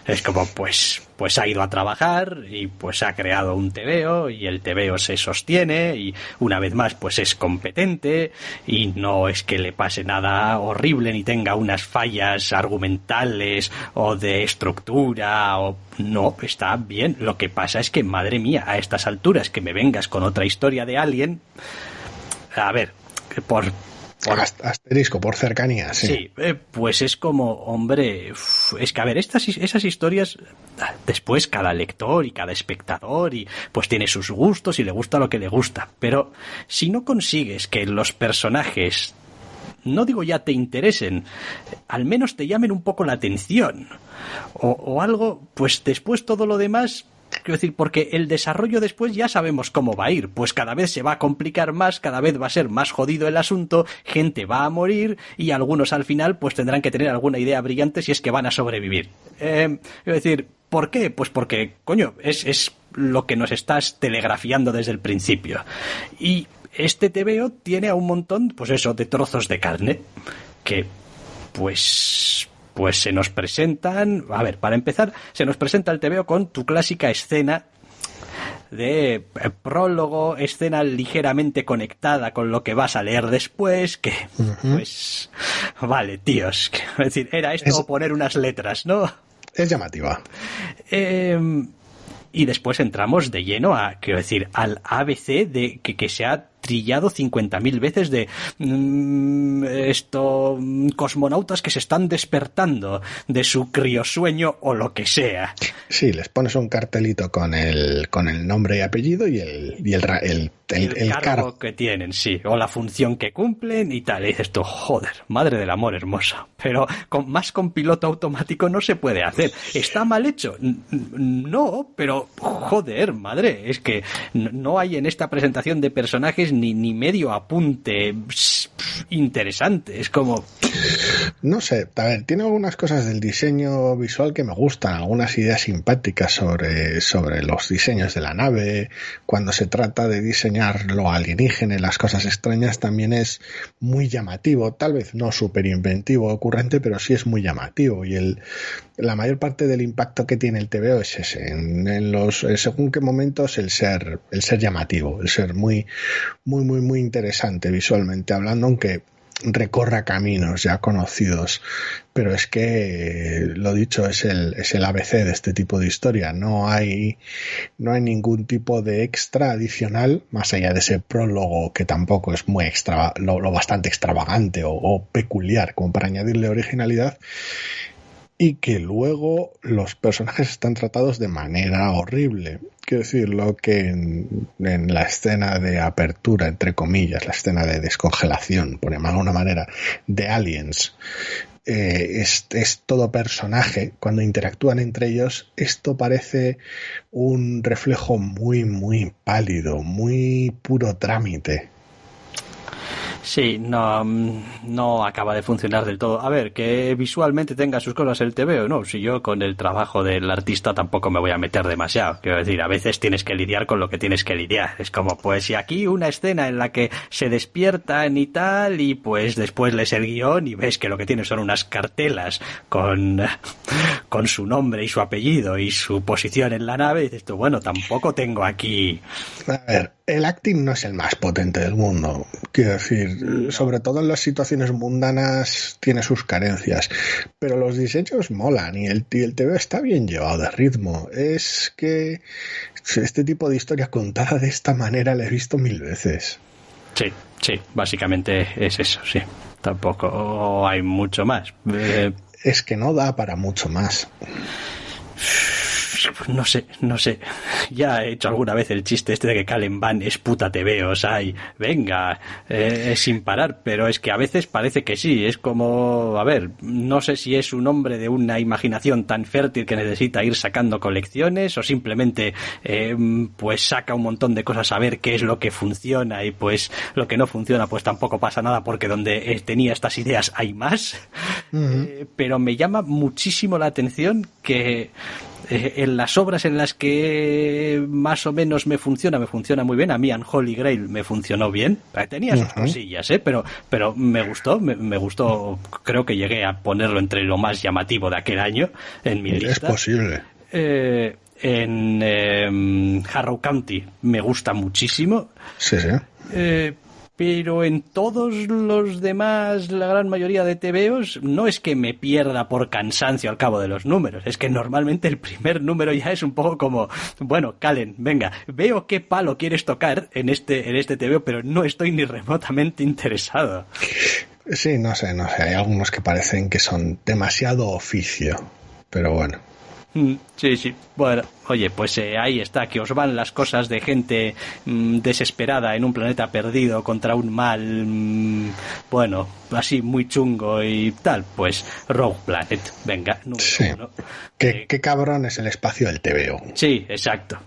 Es como, pues ha ido a trabajar y pues ha creado un tebeo y el tebeo se sostiene y una vez más pues es competente y no es que le pase nada horrible ni tenga unas fallas argumentales o de estructura o no, está bien. Lo que pasa es que, madre mía, a estas alturas que me vengas con otra historia de Alien, a ver, por asterisco, por cercanía, sí. Sí, pues es como, hombre, es que a ver, esas historias, después cada lector y cada espectador y pues tiene sus gustos y le gusta lo que le gusta, pero si no consigues que los personajes, no digo ya te interesen, al menos te llamen un poco la atención o algo, pues después todo lo demás. Quiero decir, porque el desarrollo después ya sabemos cómo va a ir, pues cada vez se va a complicar más, cada vez va a ser más jodido el asunto, gente va a morir y algunos al final pues tendrán que tener alguna idea brillante si es que van a sobrevivir. Quiero decir, ¿por qué? Pues porque, coño, es lo que nos estás telegrafiando desde el principio. Y este TVO tiene a un montón, pues eso, de trozos de carne que, pues se nos presentan, a ver, para empezar, se nos presenta el TVO con tu clásica escena de prólogo, escena ligeramente conectada con lo que vas a leer después, que, pues, vale, tíos, es decir, era esto o poner unas letras, ¿no? Es llamativa. Y después entramos de lleno a, quiero decir, al ABC de que se ha trillado 50.000 veces de cosmonautas que se están despertando de su criosueño o lo que sea. Sí, les pones un cartelito con el nombre y apellido y el cargo que tienen, sí, o la función que cumplen y tal. Y dices tú, joder, madre del amor hermoso. Pero con piloto automático no se puede hacer. ¿Está mal hecho? No, pero joder, madre, es que no hay en esta presentación de personajes ni medio apunte interesante. Es como... No sé, a ver, tiene algunas cosas del diseño visual que me gustan, algunas ideas simpáticas sobre los diseños de la nave. Cuando se trata de diseñar lo alienígena y las cosas extrañas también es muy llamativo, tal vez no súper inventivo o ocurrente, pero sí es muy llamativo y la mayor parte del impacto que tiene el TVO es ese, según qué momentos el ser llamativo, el ser muy muy muy muy interesante visualmente hablando, aunque recorra caminos ya conocidos, pero es que lo dicho, es el ABC de este tipo de historia. No hay ningún tipo de extra adicional más allá de ese prólogo que tampoco es muy lo bastante extravagante o peculiar como para añadirle originalidad, y que luego los personajes están tratados de manera horrible. Quiero decir, lo que en la escena de apertura, entre comillas, la escena de descongelación, por llamarlo de alguna manera, de Aliens, es todo personaje. Cuando interactúan entre ellos, esto parece un reflejo muy, muy pálido, muy puro trámite. Sí, no acaba de funcionar del todo. A ver, que visualmente tenga sus cosas el TVO, no, si yo con el trabajo del artista tampoco me voy a meter demasiado. Quiero decir, a veces tienes que lidiar con lo que tienes que lidiar. Es como, pues, si aquí una escena en la que se despiertan y tal, y pues después lees el guión y ves que lo que tiene son unas cartelas con su nombre y su apellido y su posición en la nave, y dices tú, bueno, tampoco tengo aquí... A ver, el acting no es el más potente del mundo. Quiero decir, sobre todo en las situaciones mundanas tiene sus carencias, pero los diseños molan y el TV está bien llevado de ritmo. Es que este tipo de historia contada de esta manera la he visto 1000 veces. Sí, básicamente es eso, sí. Tampoco hay mucho más. Es que no da para mucho más. No sé. Ya he hecho alguna vez el chiste este de que Calen Van es puta TVO, o sea, y venga, sin parar, pero es que a veces parece que sí, es como, a ver, no sé si es un hombre de una imaginación tan fértil que necesita ir sacando colecciones o simplemente pues saca un montón de cosas a ver qué es lo que funciona y pues lo que no funciona pues tampoco pasa nada porque donde tenía estas ideas hay más. Pero me llama muchísimo la atención que en las obras en las que más o menos me funciona muy bien. A mí Unholy Grail me funcionó bien, tenía sus cosillas, pero me gustó, creo que llegué a ponerlo entre lo más llamativo de aquel año en mi lista. Es posible. En Harrow County me gusta muchísimo. Sí. Pero en todos los demás, la gran mayoría de TVOs, no es que me pierda por cansancio al cabo de los números, es que normalmente el primer número ya es un poco como, bueno, Calen, venga, veo qué palo quieres tocar en este TVO, pero no estoy ni remotamente interesado. Sí, no sé, hay algunos que parecen que son demasiado oficio, pero bueno. Sí. Bueno, oye, pues ahí está, que os van las cosas de gente desesperada en un planeta perdido contra un mal, bueno, así muy chungo y tal. Pues Rogue Planet, venga, número 1. ¿Qué cabrón es el espacio del TVO? Sí, exacto.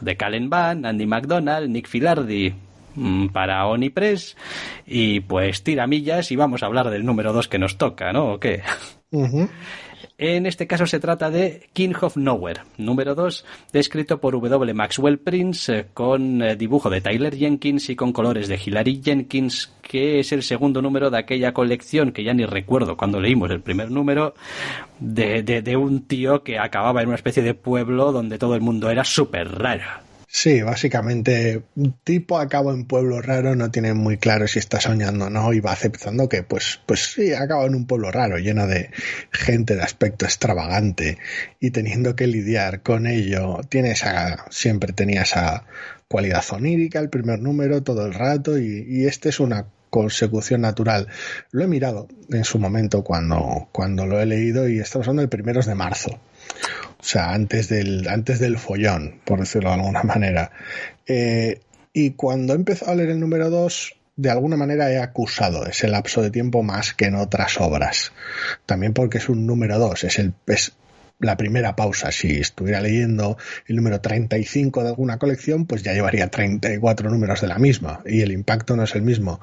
De Calen Van, Andy McDonald, Nick Filardi para Oni Press y pues tiramillas y vamos a hablar del número 2 que nos toca, ¿no? ¿O qué? En este caso se trata de King of Nowhere, número 2, escrito por W. Maxwell Prince, con dibujo de Tyler Jenkins y con colores de Hilary Jenkins, que es el segundo número de aquella colección que ya ni recuerdo cuando leímos el primer número, de un tío que acababa en una especie de pueblo donde todo el mundo era súper raro. Sí, básicamente, un tipo acaba en pueblo raro, no tiene muy claro si está soñando o no, y va aceptando que, pues sí, acaba en un pueblo raro, lleno de gente de aspecto extravagante, y teniendo que lidiar con ello, siempre tenía esa cualidad onírica, el primer número, todo el rato, y este es una consecución natural. Lo he mirado en su momento cuando lo he leído, y estamos hablando de 1 de marzo. O sea, antes del follón, por decirlo de alguna manera. Y cuando he empezado a leer el número 2, de alguna manera he acusado ese lapso de tiempo más que en otras obras. También porque es un número 2, es la primera pausa. Si estuviera leyendo el número 35 de alguna colección, pues ya llevaría 34 números de la misma, y el impacto no es el mismo.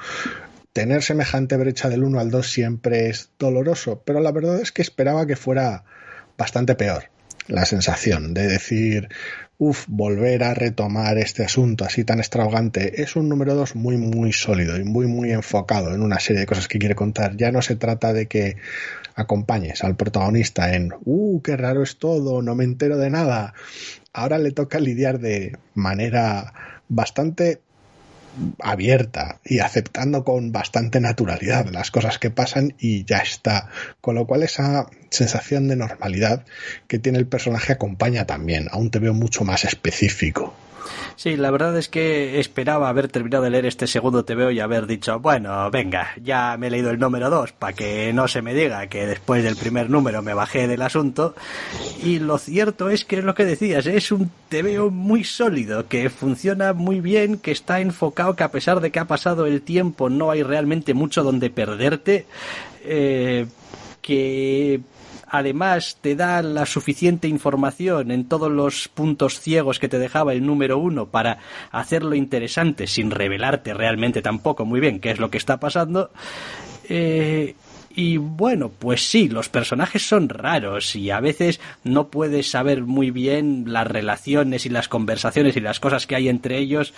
Tener semejante brecha del 1 al 2 siempre es doloroso, pero la verdad es que esperaba que fuera bastante peor. La sensación de decir, volver a retomar este asunto así tan extravagante. Es un número 2 muy, muy sólido y muy, muy enfocado en una serie de cosas que quiere contar. Ya no se trata de que acompañes al protagonista en, qué raro es todo, no me entero de nada. Ahora le toca lidiar de manera bastante abierta y aceptando con bastante naturalidad las cosas que pasan, y ya está. Con lo cual esa sensación de normalidad que tiene el personaje acompaña también a un TVO mucho más específico. Sí, la verdad es que esperaba haber terminado de leer este segundo TVO y haber dicho, bueno, venga, ya me he leído el número 2 para que no se me diga que después del primer número me bajé del asunto. Y lo cierto es que es lo que decías, es un TVO muy sólido, que funciona muy bien, que está enfocado, que a pesar de que ha pasado el tiempo no hay realmente mucho donde perderte, que además te da la suficiente información en todos los puntos ciegos que te dejaba el número 1 para hacerlo interesante sin revelarte realmente tampoco muy bien qué es lo que está pasando. Y bueno, pues sí, los personajes son raros y a veces no puedes saber muy bien las relaciones y las conversaciones y las cosas que hay entre ellos,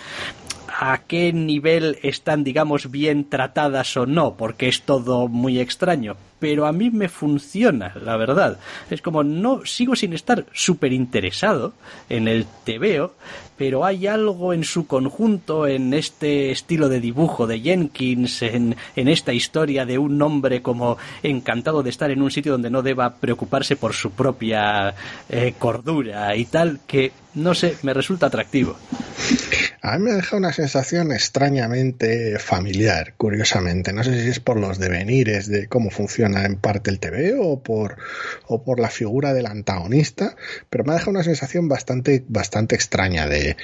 a qué nivel están, digamos, bien tratadas o no, porque es todo muy extraño. Pero a mí me funciona, la verdad. Es como, no, sigo sin estar súper interesado en el TVO, pero hay algo en su conjunto, en este estilo de dibujo de Jenkins, en esta historia de un hombre como encantado de estar en un sitio donde no deba preocuparse por su propia cordura y tal, que, no sé, me resulta atractivo. A mí me deja una sensación extrañamente familiar, curiosamente. No sé si es por los devenires de cómo funciona en parte el TVO o por la figura del antagonista, pero me ha dejado una sensación bastante extraña de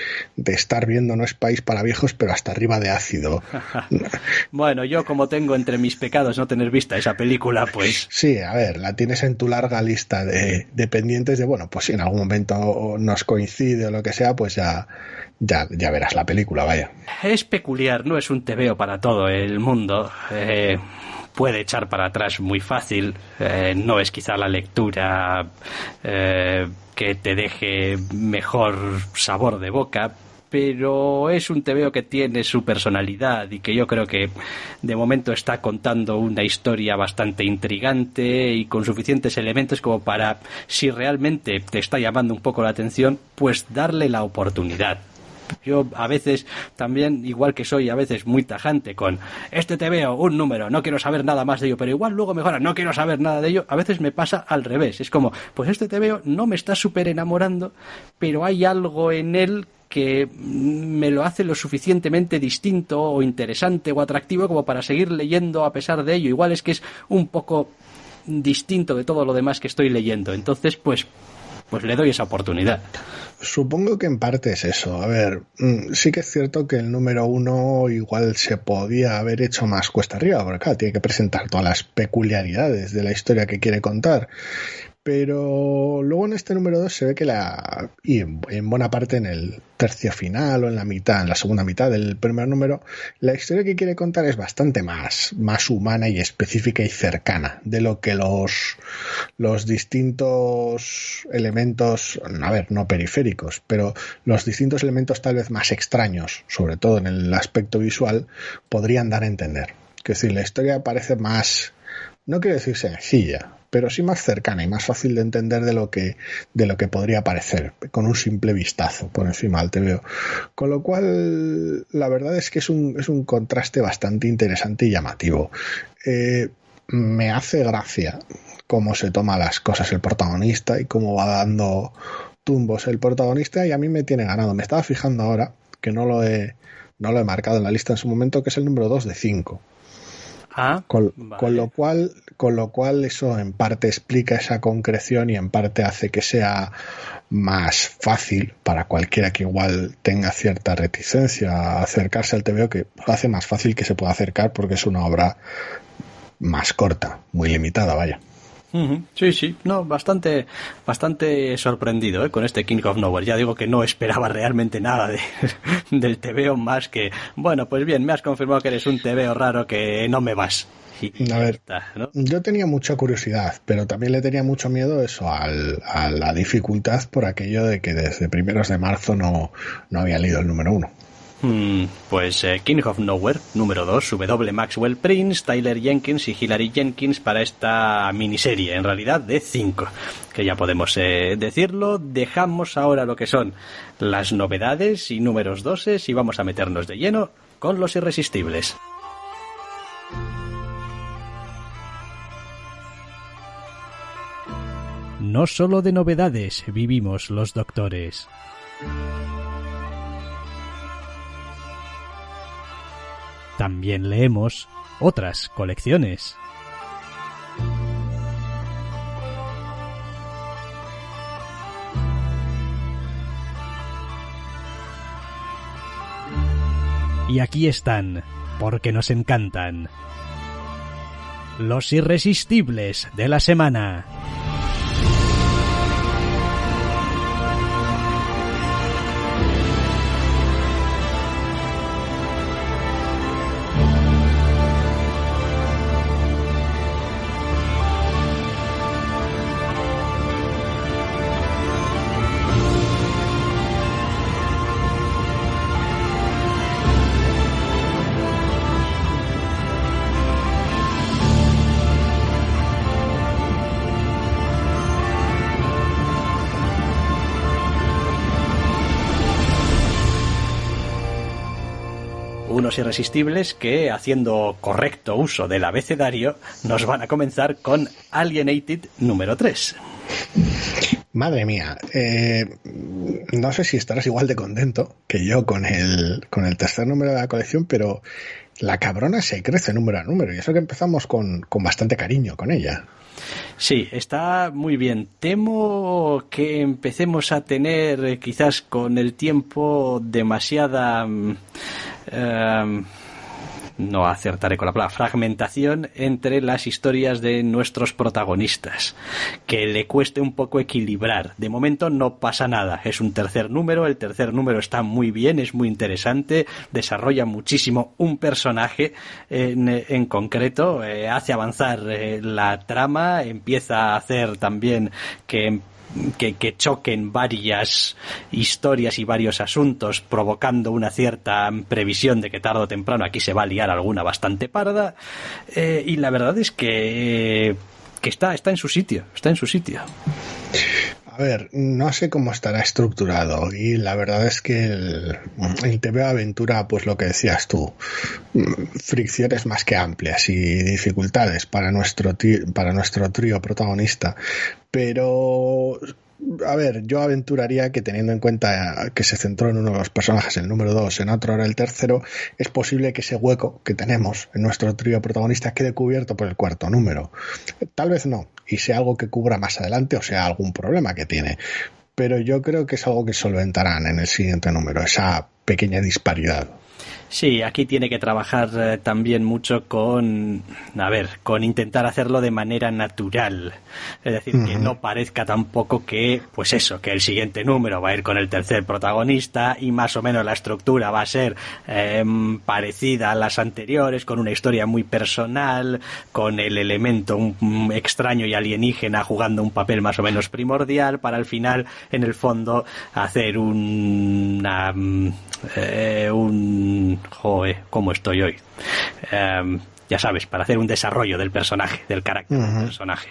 estar viendo No es país para viejos, pero hasta arriba de ácido. Bueno, yo como tengo entre mis pecados no tener vista esa película, pues... Sí, a ver, la tienes en tu larga lista de pendientes de, bueno, pues si en algún momento nos coincide o lo que sea, pues ya verás la película, vaya. Es peculiar, no es un TVO para todo el mundo. Puede echar para atrás muy fácil. No es quizá la lectura que te deje mejor sabor de boca, pero es un TVO que tiene su personalidad y que yo creo que de momento está contando una historia bastante intrigante y con suficientes elementos como para, si realmente te está llamando un poco la atención, pues darle la oportunidad. Yo a veces también, igual que soy a veces muy tajante con este TVO, un número, no quiero saber nada más de ello, pero igual luego mejora, no quiero saber nada de ello, a veces me pasa al revés. Es como, pues este TVO no me está súper enamorando, pero hay algo en él que me lo hace lo suficientemente distinto o interesante o atractivo como para seguir leyendo a pesar de ello. Igual es que es un poco distinto de todo lo demás que estoy leyendo. Entonces, pues le doy esa oportunidad. Supongo que en parte es eso. A ver, sí que es cierto que el número 1 igual se podía haber hecho más cuesta arriba, porque claro, tiene que presentar todas las peculiaridades de la historia que quiere contar. Pero luego en este número 2 se ve que y en buena parte en el tercio final o en la segunda mitad del primer número, la historia que quiere contar es bastante más humana y específica y cercana de lo que los distintos elementos, a ver, no periféricos, pero los distintos elementos tal vez más extraños, sobre todo en el aspecto visual, podrían dar a entender. Es decir, la historia parece más, no quiero decir sencilla, pero sí más cercana y más fácil de entender de lo que podría parecer con un simple vistazo por encima del TVO. Con lo cual, la verdad es que es un contraste bastante interesante y llamativo. Me hace gracia cómo se toma las cosas el protagonista y cómo va dando tumbos el protagonista, y a mí me tiene ganado. Me estaba fijando ahora, que no lo he marcado en la lista en su momento, que es el número 2 de 5. Con lo cual eso en parte explica esa concreción y en parte hace que sea más fácil para cualquiera que igual tenga cierta reticencia a acercarse al TVO, que hace más fácil que se pueda acercar porque es una obra más corta, muy limitada, vaya. Sí, no, bastante sorprendido con este King of Nowhere. Ya digo que no esperaba realmente nada del TVO más que, bueno, pues bien, me has confirmado que eres un TVO raro que no me vas. A ver, ¿no? Yo tenía mucha curiosidad, pero también le tenía mucho miedo eso a la dificultad por aquello de que desde primeros de marzo no había leído el número 1. Pues King of Nowhere, número 2, W. Maxwell Prince, Tyler Jenkins y Hilary Jenkins para esta miniserie, en realidad de 5, que ya podemos decirlo. Dejamos ahora lo que son las novedades y números 12 y vamos a meternos de lleno con Los Irresistibles. No solo de novedades vivimos los doctores. También leemos otras colecciones. Y aquí están, porque nos encantan. Los Irresistibles de la semana. unos irresistibles que, haciendo correcto uso del abecedario, nos van a comenzar con Alienated número 3. Madre mía, no sé si estarás igual de contento que yo con el tercer número de la colección, pero la cabrona se crece número a número, y eso que empezamos con bastante cariño con ella. Sí, está muy bien. Temo que empecemos a tener, quizás con el tiempo, demasiada... no acertaré con la palabra, fragmentación entre las historias de nuestros protagonistas, que le cueste un poco equilibrar. De momento no pasa nada, es un tercer número, el tercer número está muy bien, es muy interesante, desarrolla muchísimo un personaje en concreto, hace avanzar la trama, empieza a hacer también que choquen varias historias y varios asuntos, provocando una cierta previsión de que tarde o temprano aquí se va a liar alguna bastante parda, y la verdad es que está en su sitio, A ver, no sé cómo estará estructurado, y la verdad es que el TVO Aventura, pues lo que decías tú, fricciones más que amplias y dificultades para nuestro trío protagonista, pero... A ver, yo aventuraría que, teniendo en cuenta que se centró en uno de los personajes, el número 2, en otro era el tercero, es posible que ese hueco que tenemos en nuestro trío protagonista quede cubierto por el cuarto número. Tal vez no, y sea algo que cubra más adelante o sea algún problema que tiene. Pero yo creo que es algo que solventarán en el siguiente número, esa pequeña disparidad. Sí, aquí tiene que trabajar también mucho con intentar hacerlo de manera natural. Es decir, que no parezca tampoco que, pues eso, que el siguiente número va a ir con el tercer protagonista y más o menos la estructura va a ser parecida a las anteriores, con una historia muy personal, con el elemento extraño y alienígena jugando un papel más o menos primordial, para al final, en el fondo, hacer ¿cómo estoy hoy? Ya sabes, para hacer un desarrollo del personaje, del carácter del personaje.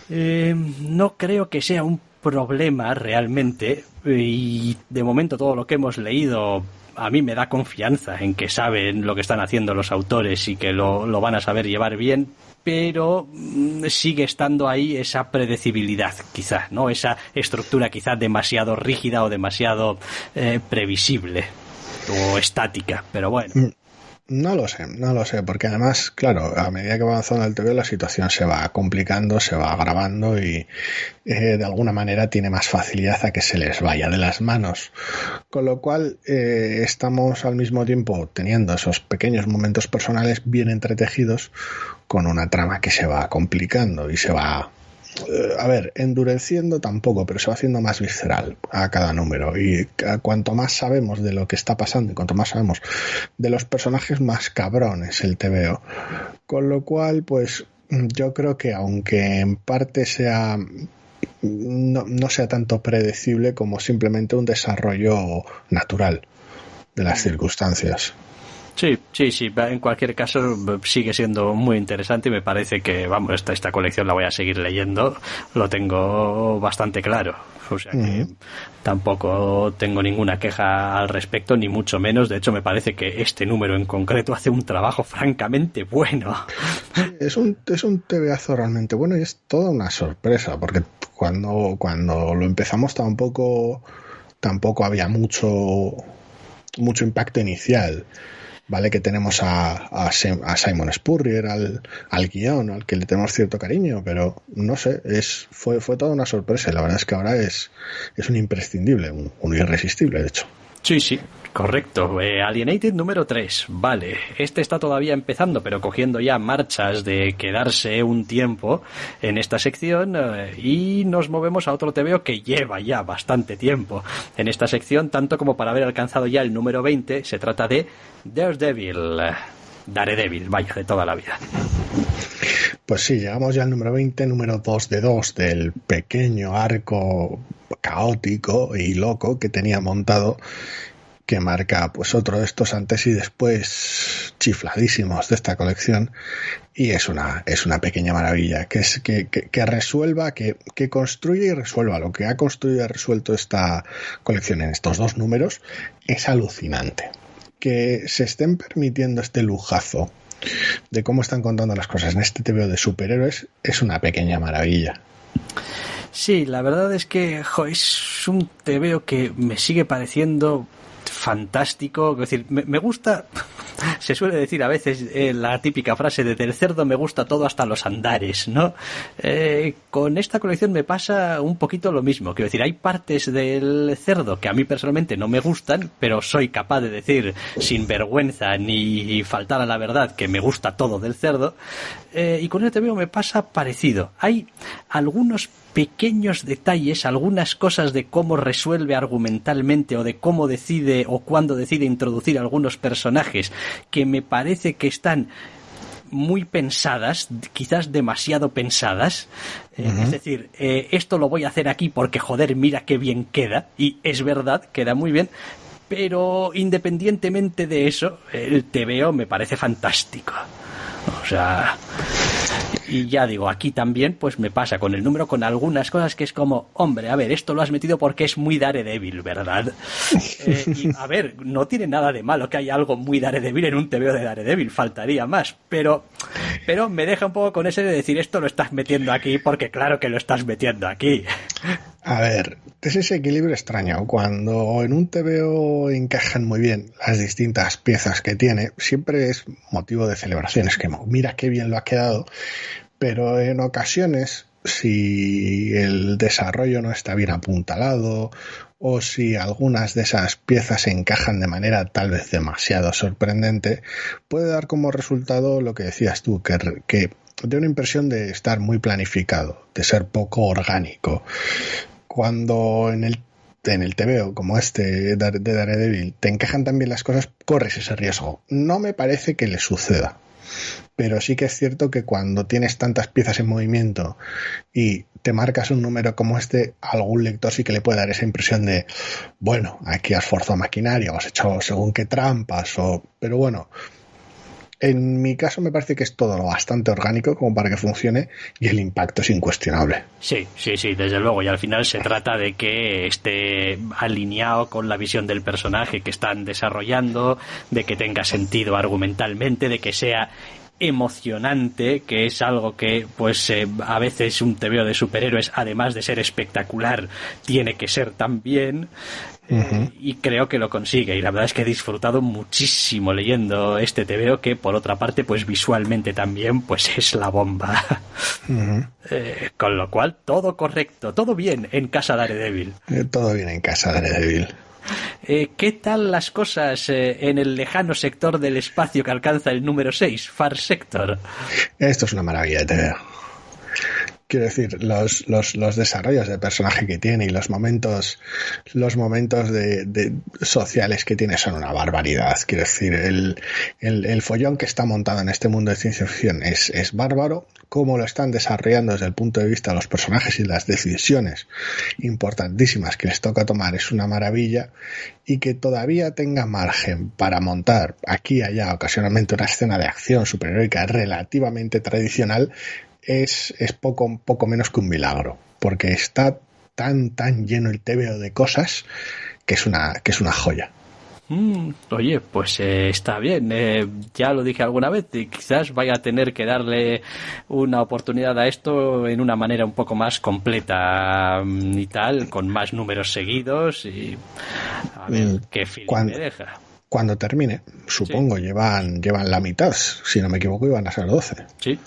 No creo que sea un problema realmente, y de momento todo lo que hemos leído a mí me da confianza en que saben lo que están haciendo los autores y que lo van a saber llevar bien, pero sigue estando ahí esa predecibilidad, quizá, ¿no? Esa estructura quizá demasiado rígida o demasiado previsible o estática, pero bueno. No lo sé, porque además, claro, a medida que va avanzando el TV la situación se va complicando, se va agravando y de alguna manera tiene más facilidad a que se les vaya de las manos. Con lo cual estamos al mismo tiempo teniendo esos pequeños momentos personales bien entretejidos con una trama que se va complicando y se va... endureciendo tampoco, pero se va haciendo más visceral a cada número, y cuanto más sabemos de lo que está pasando y cuanto más sabemos de los personajes, más cabrón es el TVO. Con lo cual, pues yo creo que aunque en parte sea no sea tanto predecible como simplemente un desarrollo natural de las circunstancias. Sí, en cualquier caso sigue siendo muy interesante y me parece que, vamos, esta colección la voy a seguir leyendo, lo tengo bastante claro, o sea que tampoco tengo ninguna queja al respecto, ni mucho menos. De hecho, me parece que este número en concreto hace un trabajo francamente bueno. Es un TVazo realmente bueno, y es toda una sorpresa, porque cuando lo empezamos tampoco había mucho impacto inicial. Vale que tenemos a Simon Spurrier al guión, al que le tenemos cierto cariño, pero no sé, fue toda una sorpresa, y la verdad es que ahora es un imprescindible, un irresistible, de hecho. Sí, correcto. Alienated número 3. Vale, este está todavía empezando, pero cogiendo ya marchas de quedarse un tiempo en esta sección, y nos movemos a otro TVO que lleva ya bastante tiempo en esta sección, tanto como para haber alcanzado ya el número 20. Se trata de Daredevil, vaya, de toda la vida. Pues sí, llegamos ya al número 20, número 2 de 2 del pequeño arco caótico y loco que tenía montado, que marca pues otro de estos antes y después chifladísimos de esta colección, y es una pequeña maravilla que resuelva, que construye y resuelva lo que ha construido y resuelto esta colección en estos dos números. Es alucinante. que se estén permitiendo este lujazo de cómo están contando las cosas en este TVO de superhéroes es una pequeña maravilla. Sí, la verdad es que es un TVO que me sigue pareciendo fantástico. Es decir, me gusta, se suele decir a veces la típica frase de del cerdo me gusta todo hasta los andares, ¿no? Con esta colección me pasa un poquito lo mismo. Quiero decir, hay partes del cerdo que a mí personalmente no me gustan, pero soy capaz de decir sin vergüenza ni faltar a la verdad que me gusta todo del cerdo. Y con este TVO me pasa parecido. Hay algunos pequeños detalles, algunas cosas de cómo resuelve argumentalmente o de cómo decide o cuándo decide introducir algunos personajes que me parece que están muy pensadas, quizás demasiado pensadas. Es decir, esto lo voy a hacer aquí porque joder, mira qué bien queda, y es verdad, queda muy bien. Pero independientemente de eso, el TVO me parece fantástico. O sea, y ya digo, aquí también pues me pasa con el número, con algunas cosas que es como, hombre, a ver, esto lo has metido porque es muy Daredevil, ¿verdad? Y a ver, no tiene nada de malo que haya algo muy Daredevil en un TVO de Daredevil, faltaría más, pero me deja un poco con ese de decir, esto lo estás metiendo aquí porque claro que lo estás metiendo aquí. A ver, es ese equilibrio extraño. Cuando en un TVO encajan muy bien las distintas piezas que tiene, siempre es motivo de celebración. Es que mira qué bien lo ha quedado, pero en ocasiones, si el desarrollo no está bien apuntalado o si algunas de esas piezas encajan de manera tal vez demasiado sorprendente, puede dar como resultado lo que decías tú, que de una impresión de estar muy planificado, de ser poco orgánico. Cuando en el TVO como este de Daredevil te encajan también las cosas, corres ese riesgo. No me parece que le suceda, pero sí que es cierto que cuando tienes tantas piezas en movimiento y te marcas un número como este, a algún lector sí que le puede dar esa impresión de, bueno, aquí has forzado maquinaria o has hecho según qué trampas, pero bueno, en mi caso me parece que es todo lo bastante orgánico como para que funcione y el impacto es incuestionable. Sí, desde luego. Y al final se trata de que esté alineado con la visión del personaje que están desarrollando, de que tenga sentido argumentalmente, de que sea emocionante, que es algo que pues a veces un TVO de superhéroes, además de ser espectacular, tiene que ser también. Y creo que lo consigue, y la verdad es que he disfrutado muchísimo leyendo este TVO, que por otra parte pues visualmente también pues es la bomba. Con lo cual todo correcto, todo bien en casa Daredevil. Todo bien en casa Daredevil. ¿Qué tal las cosas en el lejano sector del espacio que alcanza el número 6, Far Sector? Esto es una maravilla de TVO. Quiero decir, los desarrollos de personaje que tiene y los momentos de sociales que tiene son una barbaridad. Quiero decir, el follón que está montado en este mundo de ciencia ficción es bárbaro. Cómo lo están desarrollando desde el punto de vista de los personajes y las decisiones importantísimas que les toca tomar es una maravilla, y que todavía tenga margen para montar aquí y allá ocasionalmente una escena de acción superheroica relativamente tradicional es poco menos que un milagro, porque está tan lleno el TVO de cosas que es una joya. Oye, pues está bien, ya lo dije alguna vez y quizás vaya a tener que darle una oportunidad a esto en una manera un poco más completa y tal, con más números seguidos y a ver qué feeling me deja. Cuando termine, supongo, sí. Llevan la mitad, si no me equivoco, iban a ser 12. Sí.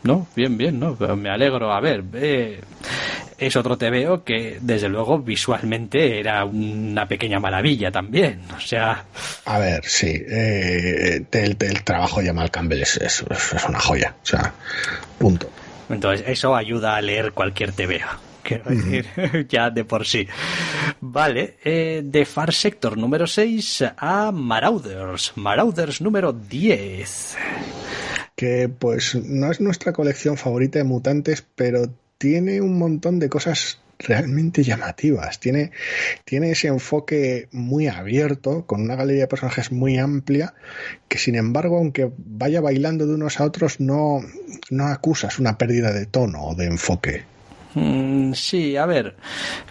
No, bien, no, me alegro. A ver, es otro TVO que, desde luego, visualmente era una pequeña maravilla también. O sea... A ver, sí, el trabajo de Jamal Campbell es una joya. O sea, punto. Entonces, eso ayuda a leer cualquier TVO. Quiero decir, ya de por sí. Vale, de Far Sector número 6 a Marauders número 10. Que pues no es nuestra colección favorita de mutantes, pero tiene un montón de cosas realmente llamativas. Tiene ese enfoque muy abierto, con una galería de personajes muy amplia, que sin embargo, aunque vaya bailando de unos a otros, no acusas una pérdida de tono o de enfoque. Sí, a ver,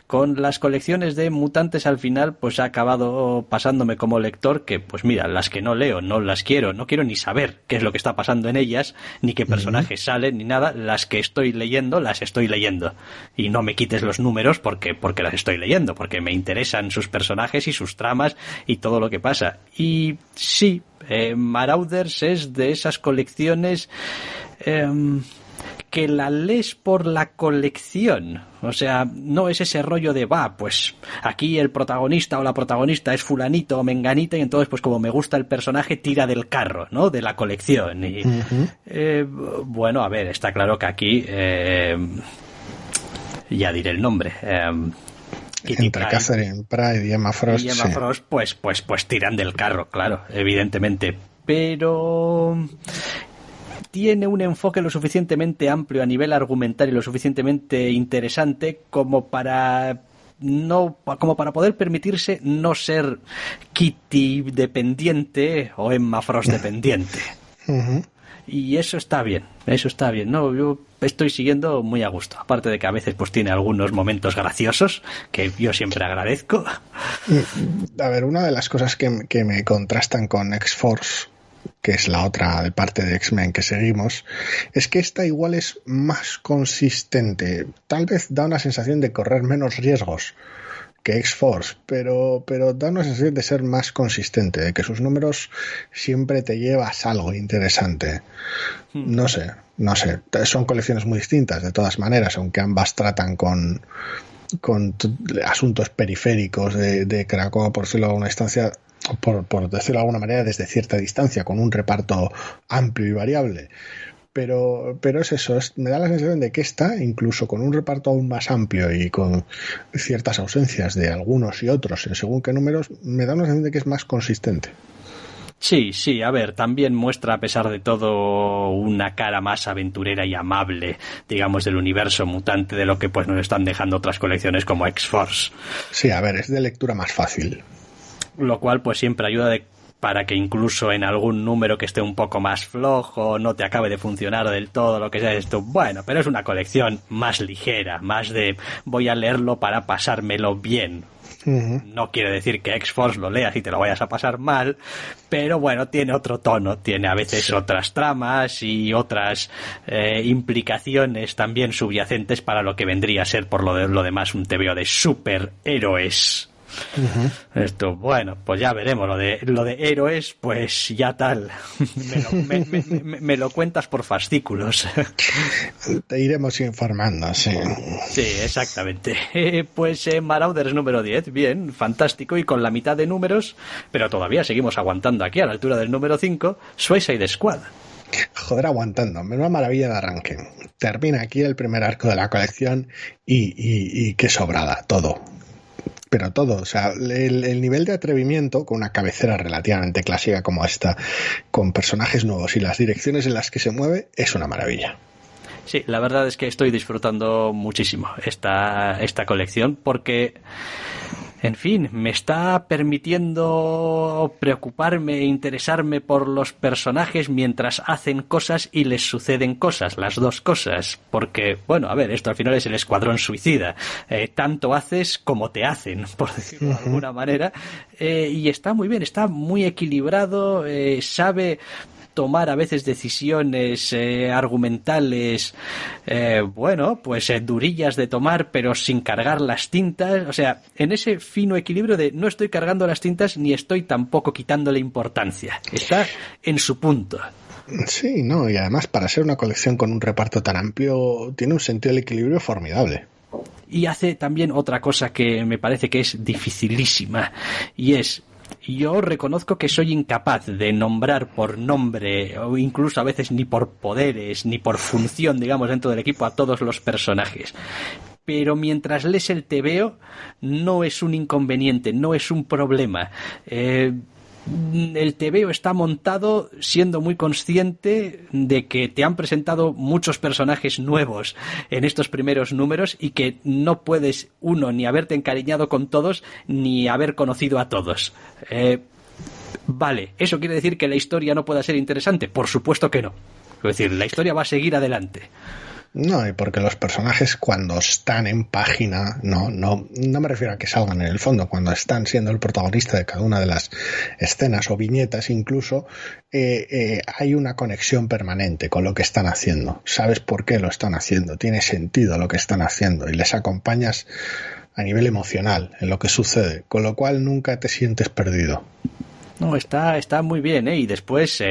con las colecciones de mutantes al final pues ha acabado pasándome como lector que pues mira, las que no leo, no las quiero, no quiero ni saber qué es lo que está pasando en ellas, ni qué personajes salen, ni nada. Las que estoy leyendo, las estoy leyendo. Y no me quites los números porque las estoy leyendo, porque me interesan sus personajes y sus tramas y todo lo que pasa. Y sí, Marauders es de esas colecciones que la lees por la colección. O sea, no es ese rollo de pues aquí el protagonista o la protagonista es fulanito o menganita y entonces pues como me gusta el personaje tira del carro, ¿no? De la colección. Y bueno, a ver, está claro que aquí ya diré el nombre. Entre Catherine Pryde y Emma Frost. Y Emma Frost, pues tiran del carro, claro, evidentemente. Pero tiene un enfoque lo suficientemente amplio a nivel argumental y lo suficientemente interesante como para poder permitirse no ser Kitty dependiente o Emma Frost dependiente. Y eso está bien. No, yo estoy siguiendo muy a gusto. Aparte de que a veces pues tiene algunos momentos graciosos que yo siempre agradezco. A ver, una de las cosas que me contrastan con X-Force, que es la otra de parte de X-Men que seguimos, es que esta igual es más consistente. Tal vez da una sensación de correr menos riesgos que X-Force, pero da una sensación de ser más consistente, de que sus números siempre te llevas algo interesante. No sé. Son colecciones muy distintas, de todas maneras, aunque ambas tratan con asuntos periféricos de Krakoa, por decirlo a una instancia, por decirlo de alguna manera, desde cierta distancia, con un reparto amplio y variable. Pero es eso, me da la sensación de que esta, incluso con un reparto aún más amplio y con ciertas ausencias de algunos y otros en según qué números, me da una sensación de que es más consistente. Sí, a ver, también muestra a pesar de todo una cara más aventurera y amable, digamos, del universo mutante de lo que pues nos están dejando otras colecciones como X-Force. Sí, a ver, es de lectura más fácil. Lo cual pues siempre ayuda para que incluso en algún número que esté un poco más flojo, no te acabe de funcionar del todo, lo que sea esto. Bueno, pero es una colección más ligera, más de voy a leerlo para pasármelo bien. No quiere decir que X-Force lo leas y te lo vayas a pasar mal, pero bueno, tiene otro tono, tiene a veces otras tramas y otras implicaciones también subyacentes para lo que vendría a ser por lo demás un TVO de superhéroes. Esto, bueno, pues ya veremos. Lo de héroes, pues ya tal. Me lo cuentas por fascículos. Te iremos informando, sí. Sí, exactamente. Pues Marauders número 10, bien, fantástico. Y con la mitad de números, pero todavía seguimos aguantando aquí a la altura del número 5, Suicide Squad. Joder, aguantando, menuda maravilla de arranque. Termina aquí el primer arco de la colección y qué sobrada, todo. Pero todo, o sea, el nivel de atrevimiento con una cabecera relativamente clásica como esta, con personajes nuevos y las direcciones en las que se mueve, es una maravilla. Sí, la verdad es que estoy disfrutando muchísimo esta colección porque, en fin, me está permitiendo preocuparme e interesarme por los personajes mientras hacen cosas y les suceden cosas, las dos cosas. Porque, bueno, a ver, esto al final es el Escuadrón Suicida. Tanto haces como te hacen, por decirlo de alguna manera. Y está muy bien, está muy equilibrado, sabe tomar a veces decisiones argumentales, durillas de tomar, pero sin cargar las tintas. O sea, en ese fino equilibrio de no estoy cargando las tintas ni estoy tampoco quitándole importancia. Está en su punto. Sí, no, y además para ser una colección con un reparto tan amplio tiene un sentido del equilibrio formidable. Y hace también otra cosa que me parece que es dificilísima, y es: yo reconozco que soy incapaz de nombrar por nombre, o incluso a veces ni por poderes, ni por función, digamos, dentro del equipo a todos los personajes. Pero mientras lees el TVO, no es un inconveniente, no es un problema. El TVO está montado siendo muy consciente de que te han presentado muchos personajes nuevos en estos primeros números y que no puedes, ni haberte encariñado con todos ni haber conocido a todos. Vale, ¿eso quiere decir que la historia no pueda ser interesante? Por supuesto que no. Es decir, la historia va a seguir adelante. No, y porque los personajes cuando están en página, no me refiero a que salgan en el fondo, cuando están siendo el protagonista de cada una de las escenas o viñetas incluso, hay una conexión permanente con lo que están haciendo. Sabes por qué lo están haciendo, tiene sentido lo que están haciendo y les acompañas a nivel emocional en lo que sucede, con lo cual nunca te sientes perdido. No, está muy bien, ¿eh? Y después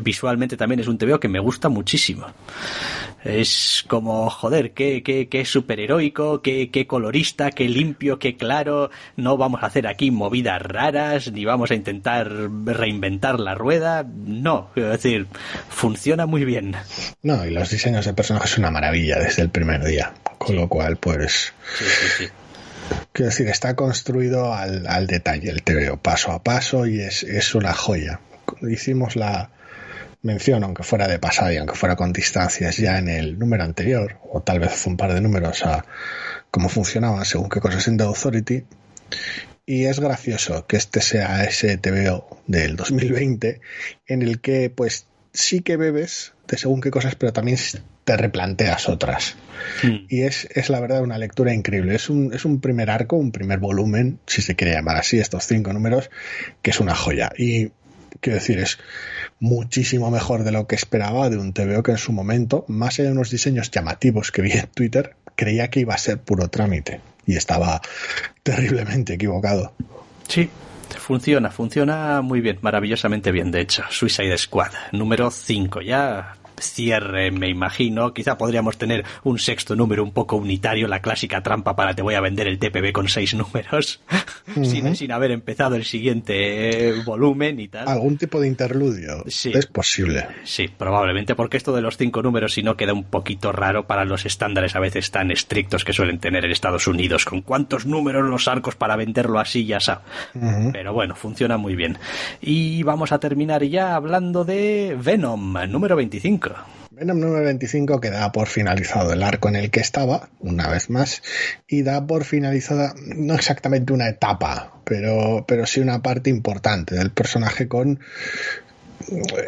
visualmente también es un TVO que me gusta muchísimo. Es como, joder, qué superheroico, qué colorista, qué limpio, qué claro. No vamos a hacer aquí movidas raras, ni vamos a intentar reinventar la rueda. No, es decir, funciona muy bien. No, y los diseños de personajes son una maravilla desde el primer día. Con lo cual, pues... Sí. Quiero decir, está construido al detalle el TVO, paso a paso, y es una joya. Hicimos la mención, aunque fuera de pasada y aunque fuera con distancias, ya en el número anterior, o tal vez hace un par de números, a cómo funcionaban según qué cosas en The Authority. Y es gracioso que este sea ese TVO del 2020 en el que pues sí que bebes de según qué cosas, pero también te replanteas otras. Y es la verdad una lectura increíble. Es un primer arco, un primer volumen, si se quiere llamar así, estos 5 números, que es una joya. Y quiero decir, es muchísimo mejor de lo que esperaba de un TVO que en su momento, más allá de unos diseños llamativos que vi en Twitter, creía que iba a ser puro trámite. Y estaba terriblemente equivocado. Sí. Funciona muy bien, maravillosamente bien, de hecho. Suicide Squad, número 5, ya cierre, me imagino. Quizá podríamos tener un sexto número un poco unitario, la clásica trampa para te voy a vender el TPB con 6 números, sin haber empezado el siguiente volumen y tal. Algún tipo de interludio, sí. Es posible. Sí, probablemente, porque esto de los 5 números si no queda un poquito raro para los estándares a veces tan estrictos que suelen tener en Estados Unidos, con cuántos números los arcos para venderlo así ya sabes. Pero bueno, funciona muy bien. Y vamos a terminar ya hablando de Venom, número 25. Venom número 25 que da por finalizado el arco en el que estaba, una vez más, y da por finalizada no exactamente una etapa, pero sí una parte importante del personaje, con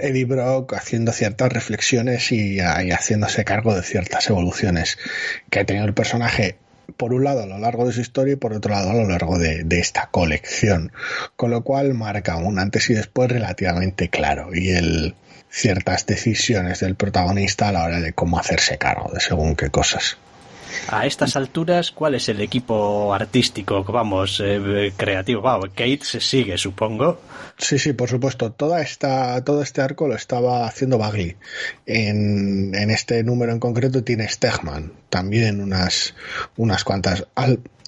Eddie Brock haciendo ciertas reflexiones y haciéndose cargo de ciertas evoluciones que ha tenido el personaje, por un lado a lo largo de su historia y por otro lado a lo largo de esta colección, con lo cual marca un antes y después relativamente claro, y ciertas decisiones del protagonista a la hora de cómo hacerse cargo de según qué cosas. A estas alturas, ¿cuál es el equipo artístico, creativo? Kate se sigue, supongo. Sí, por supuesto. Todo este arco lo estaba haciendo Bagley. En este número en concreto tiene Stegman también unas cuantas...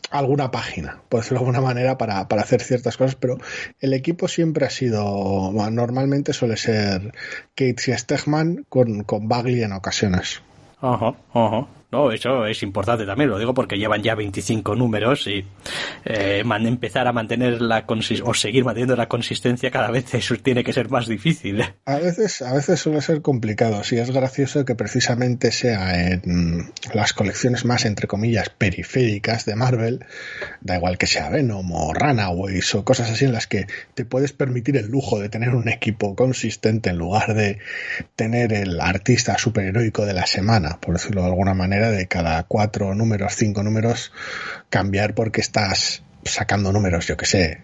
alguna página, por decirlo de alguna manera, para hacer ciertas cosas, pero el equipo siempre ha sido, normalmente suele ser Cates y Stegman con Bagley en ocasiones. No, eso es importante también, lo digo porque llevan ya 25 números y empezar a mantener o seguir manteniendo la consistencia cada vez eso tiene que ser más difícil. A veces suele ser complicado, sí, es gracioso que precisamente sea en las colecciones más, entre comillas, periféricas de Marvel, da igual que sea Venom o Runaways o cosas así, en las que te puedes permitir el lujo de tener un equipo consistente en lugar de tener el artista superheroico de la semana, por decirlo de alguna manera, de cada 4 números, 5 números, cambiar porque estás sacando números, yo que sé,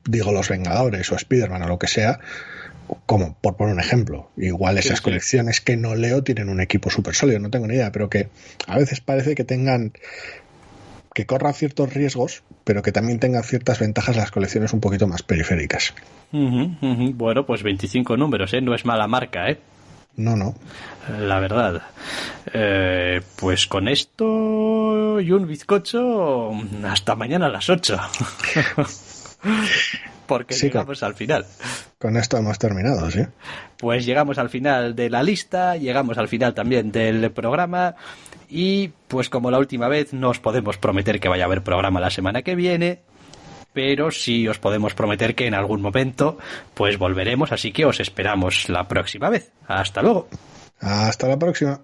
digo Los Vengadores o Spider-Man o lo que sea, como por poner un ejemplo. Igual esas colecciones que no leo tienen un equipo súper sólido, no tengo ni idea, pero que a veces parece que corran ciertos riesgos, pero que también tengan ciertas ventajas las colecciones un poquito más periféricas. Bueno, pues 25 números, no es mala marca, No. La verdad. Pues con esto y un bizcocho hasta mañana a las 8. Porque sí, llegamos al final. Con esto hemos terminado, ¿sí? Pues llegamos al final de la lista, llegamos al final también del programa y pues como la última vez no os podemos prometer que vaya a haber programa la semana que viene, pero sí os podemos prometer que en algún momento pues volveremos, así que os esperamos la próxima vez. Hasta luego. Hasta la próxima.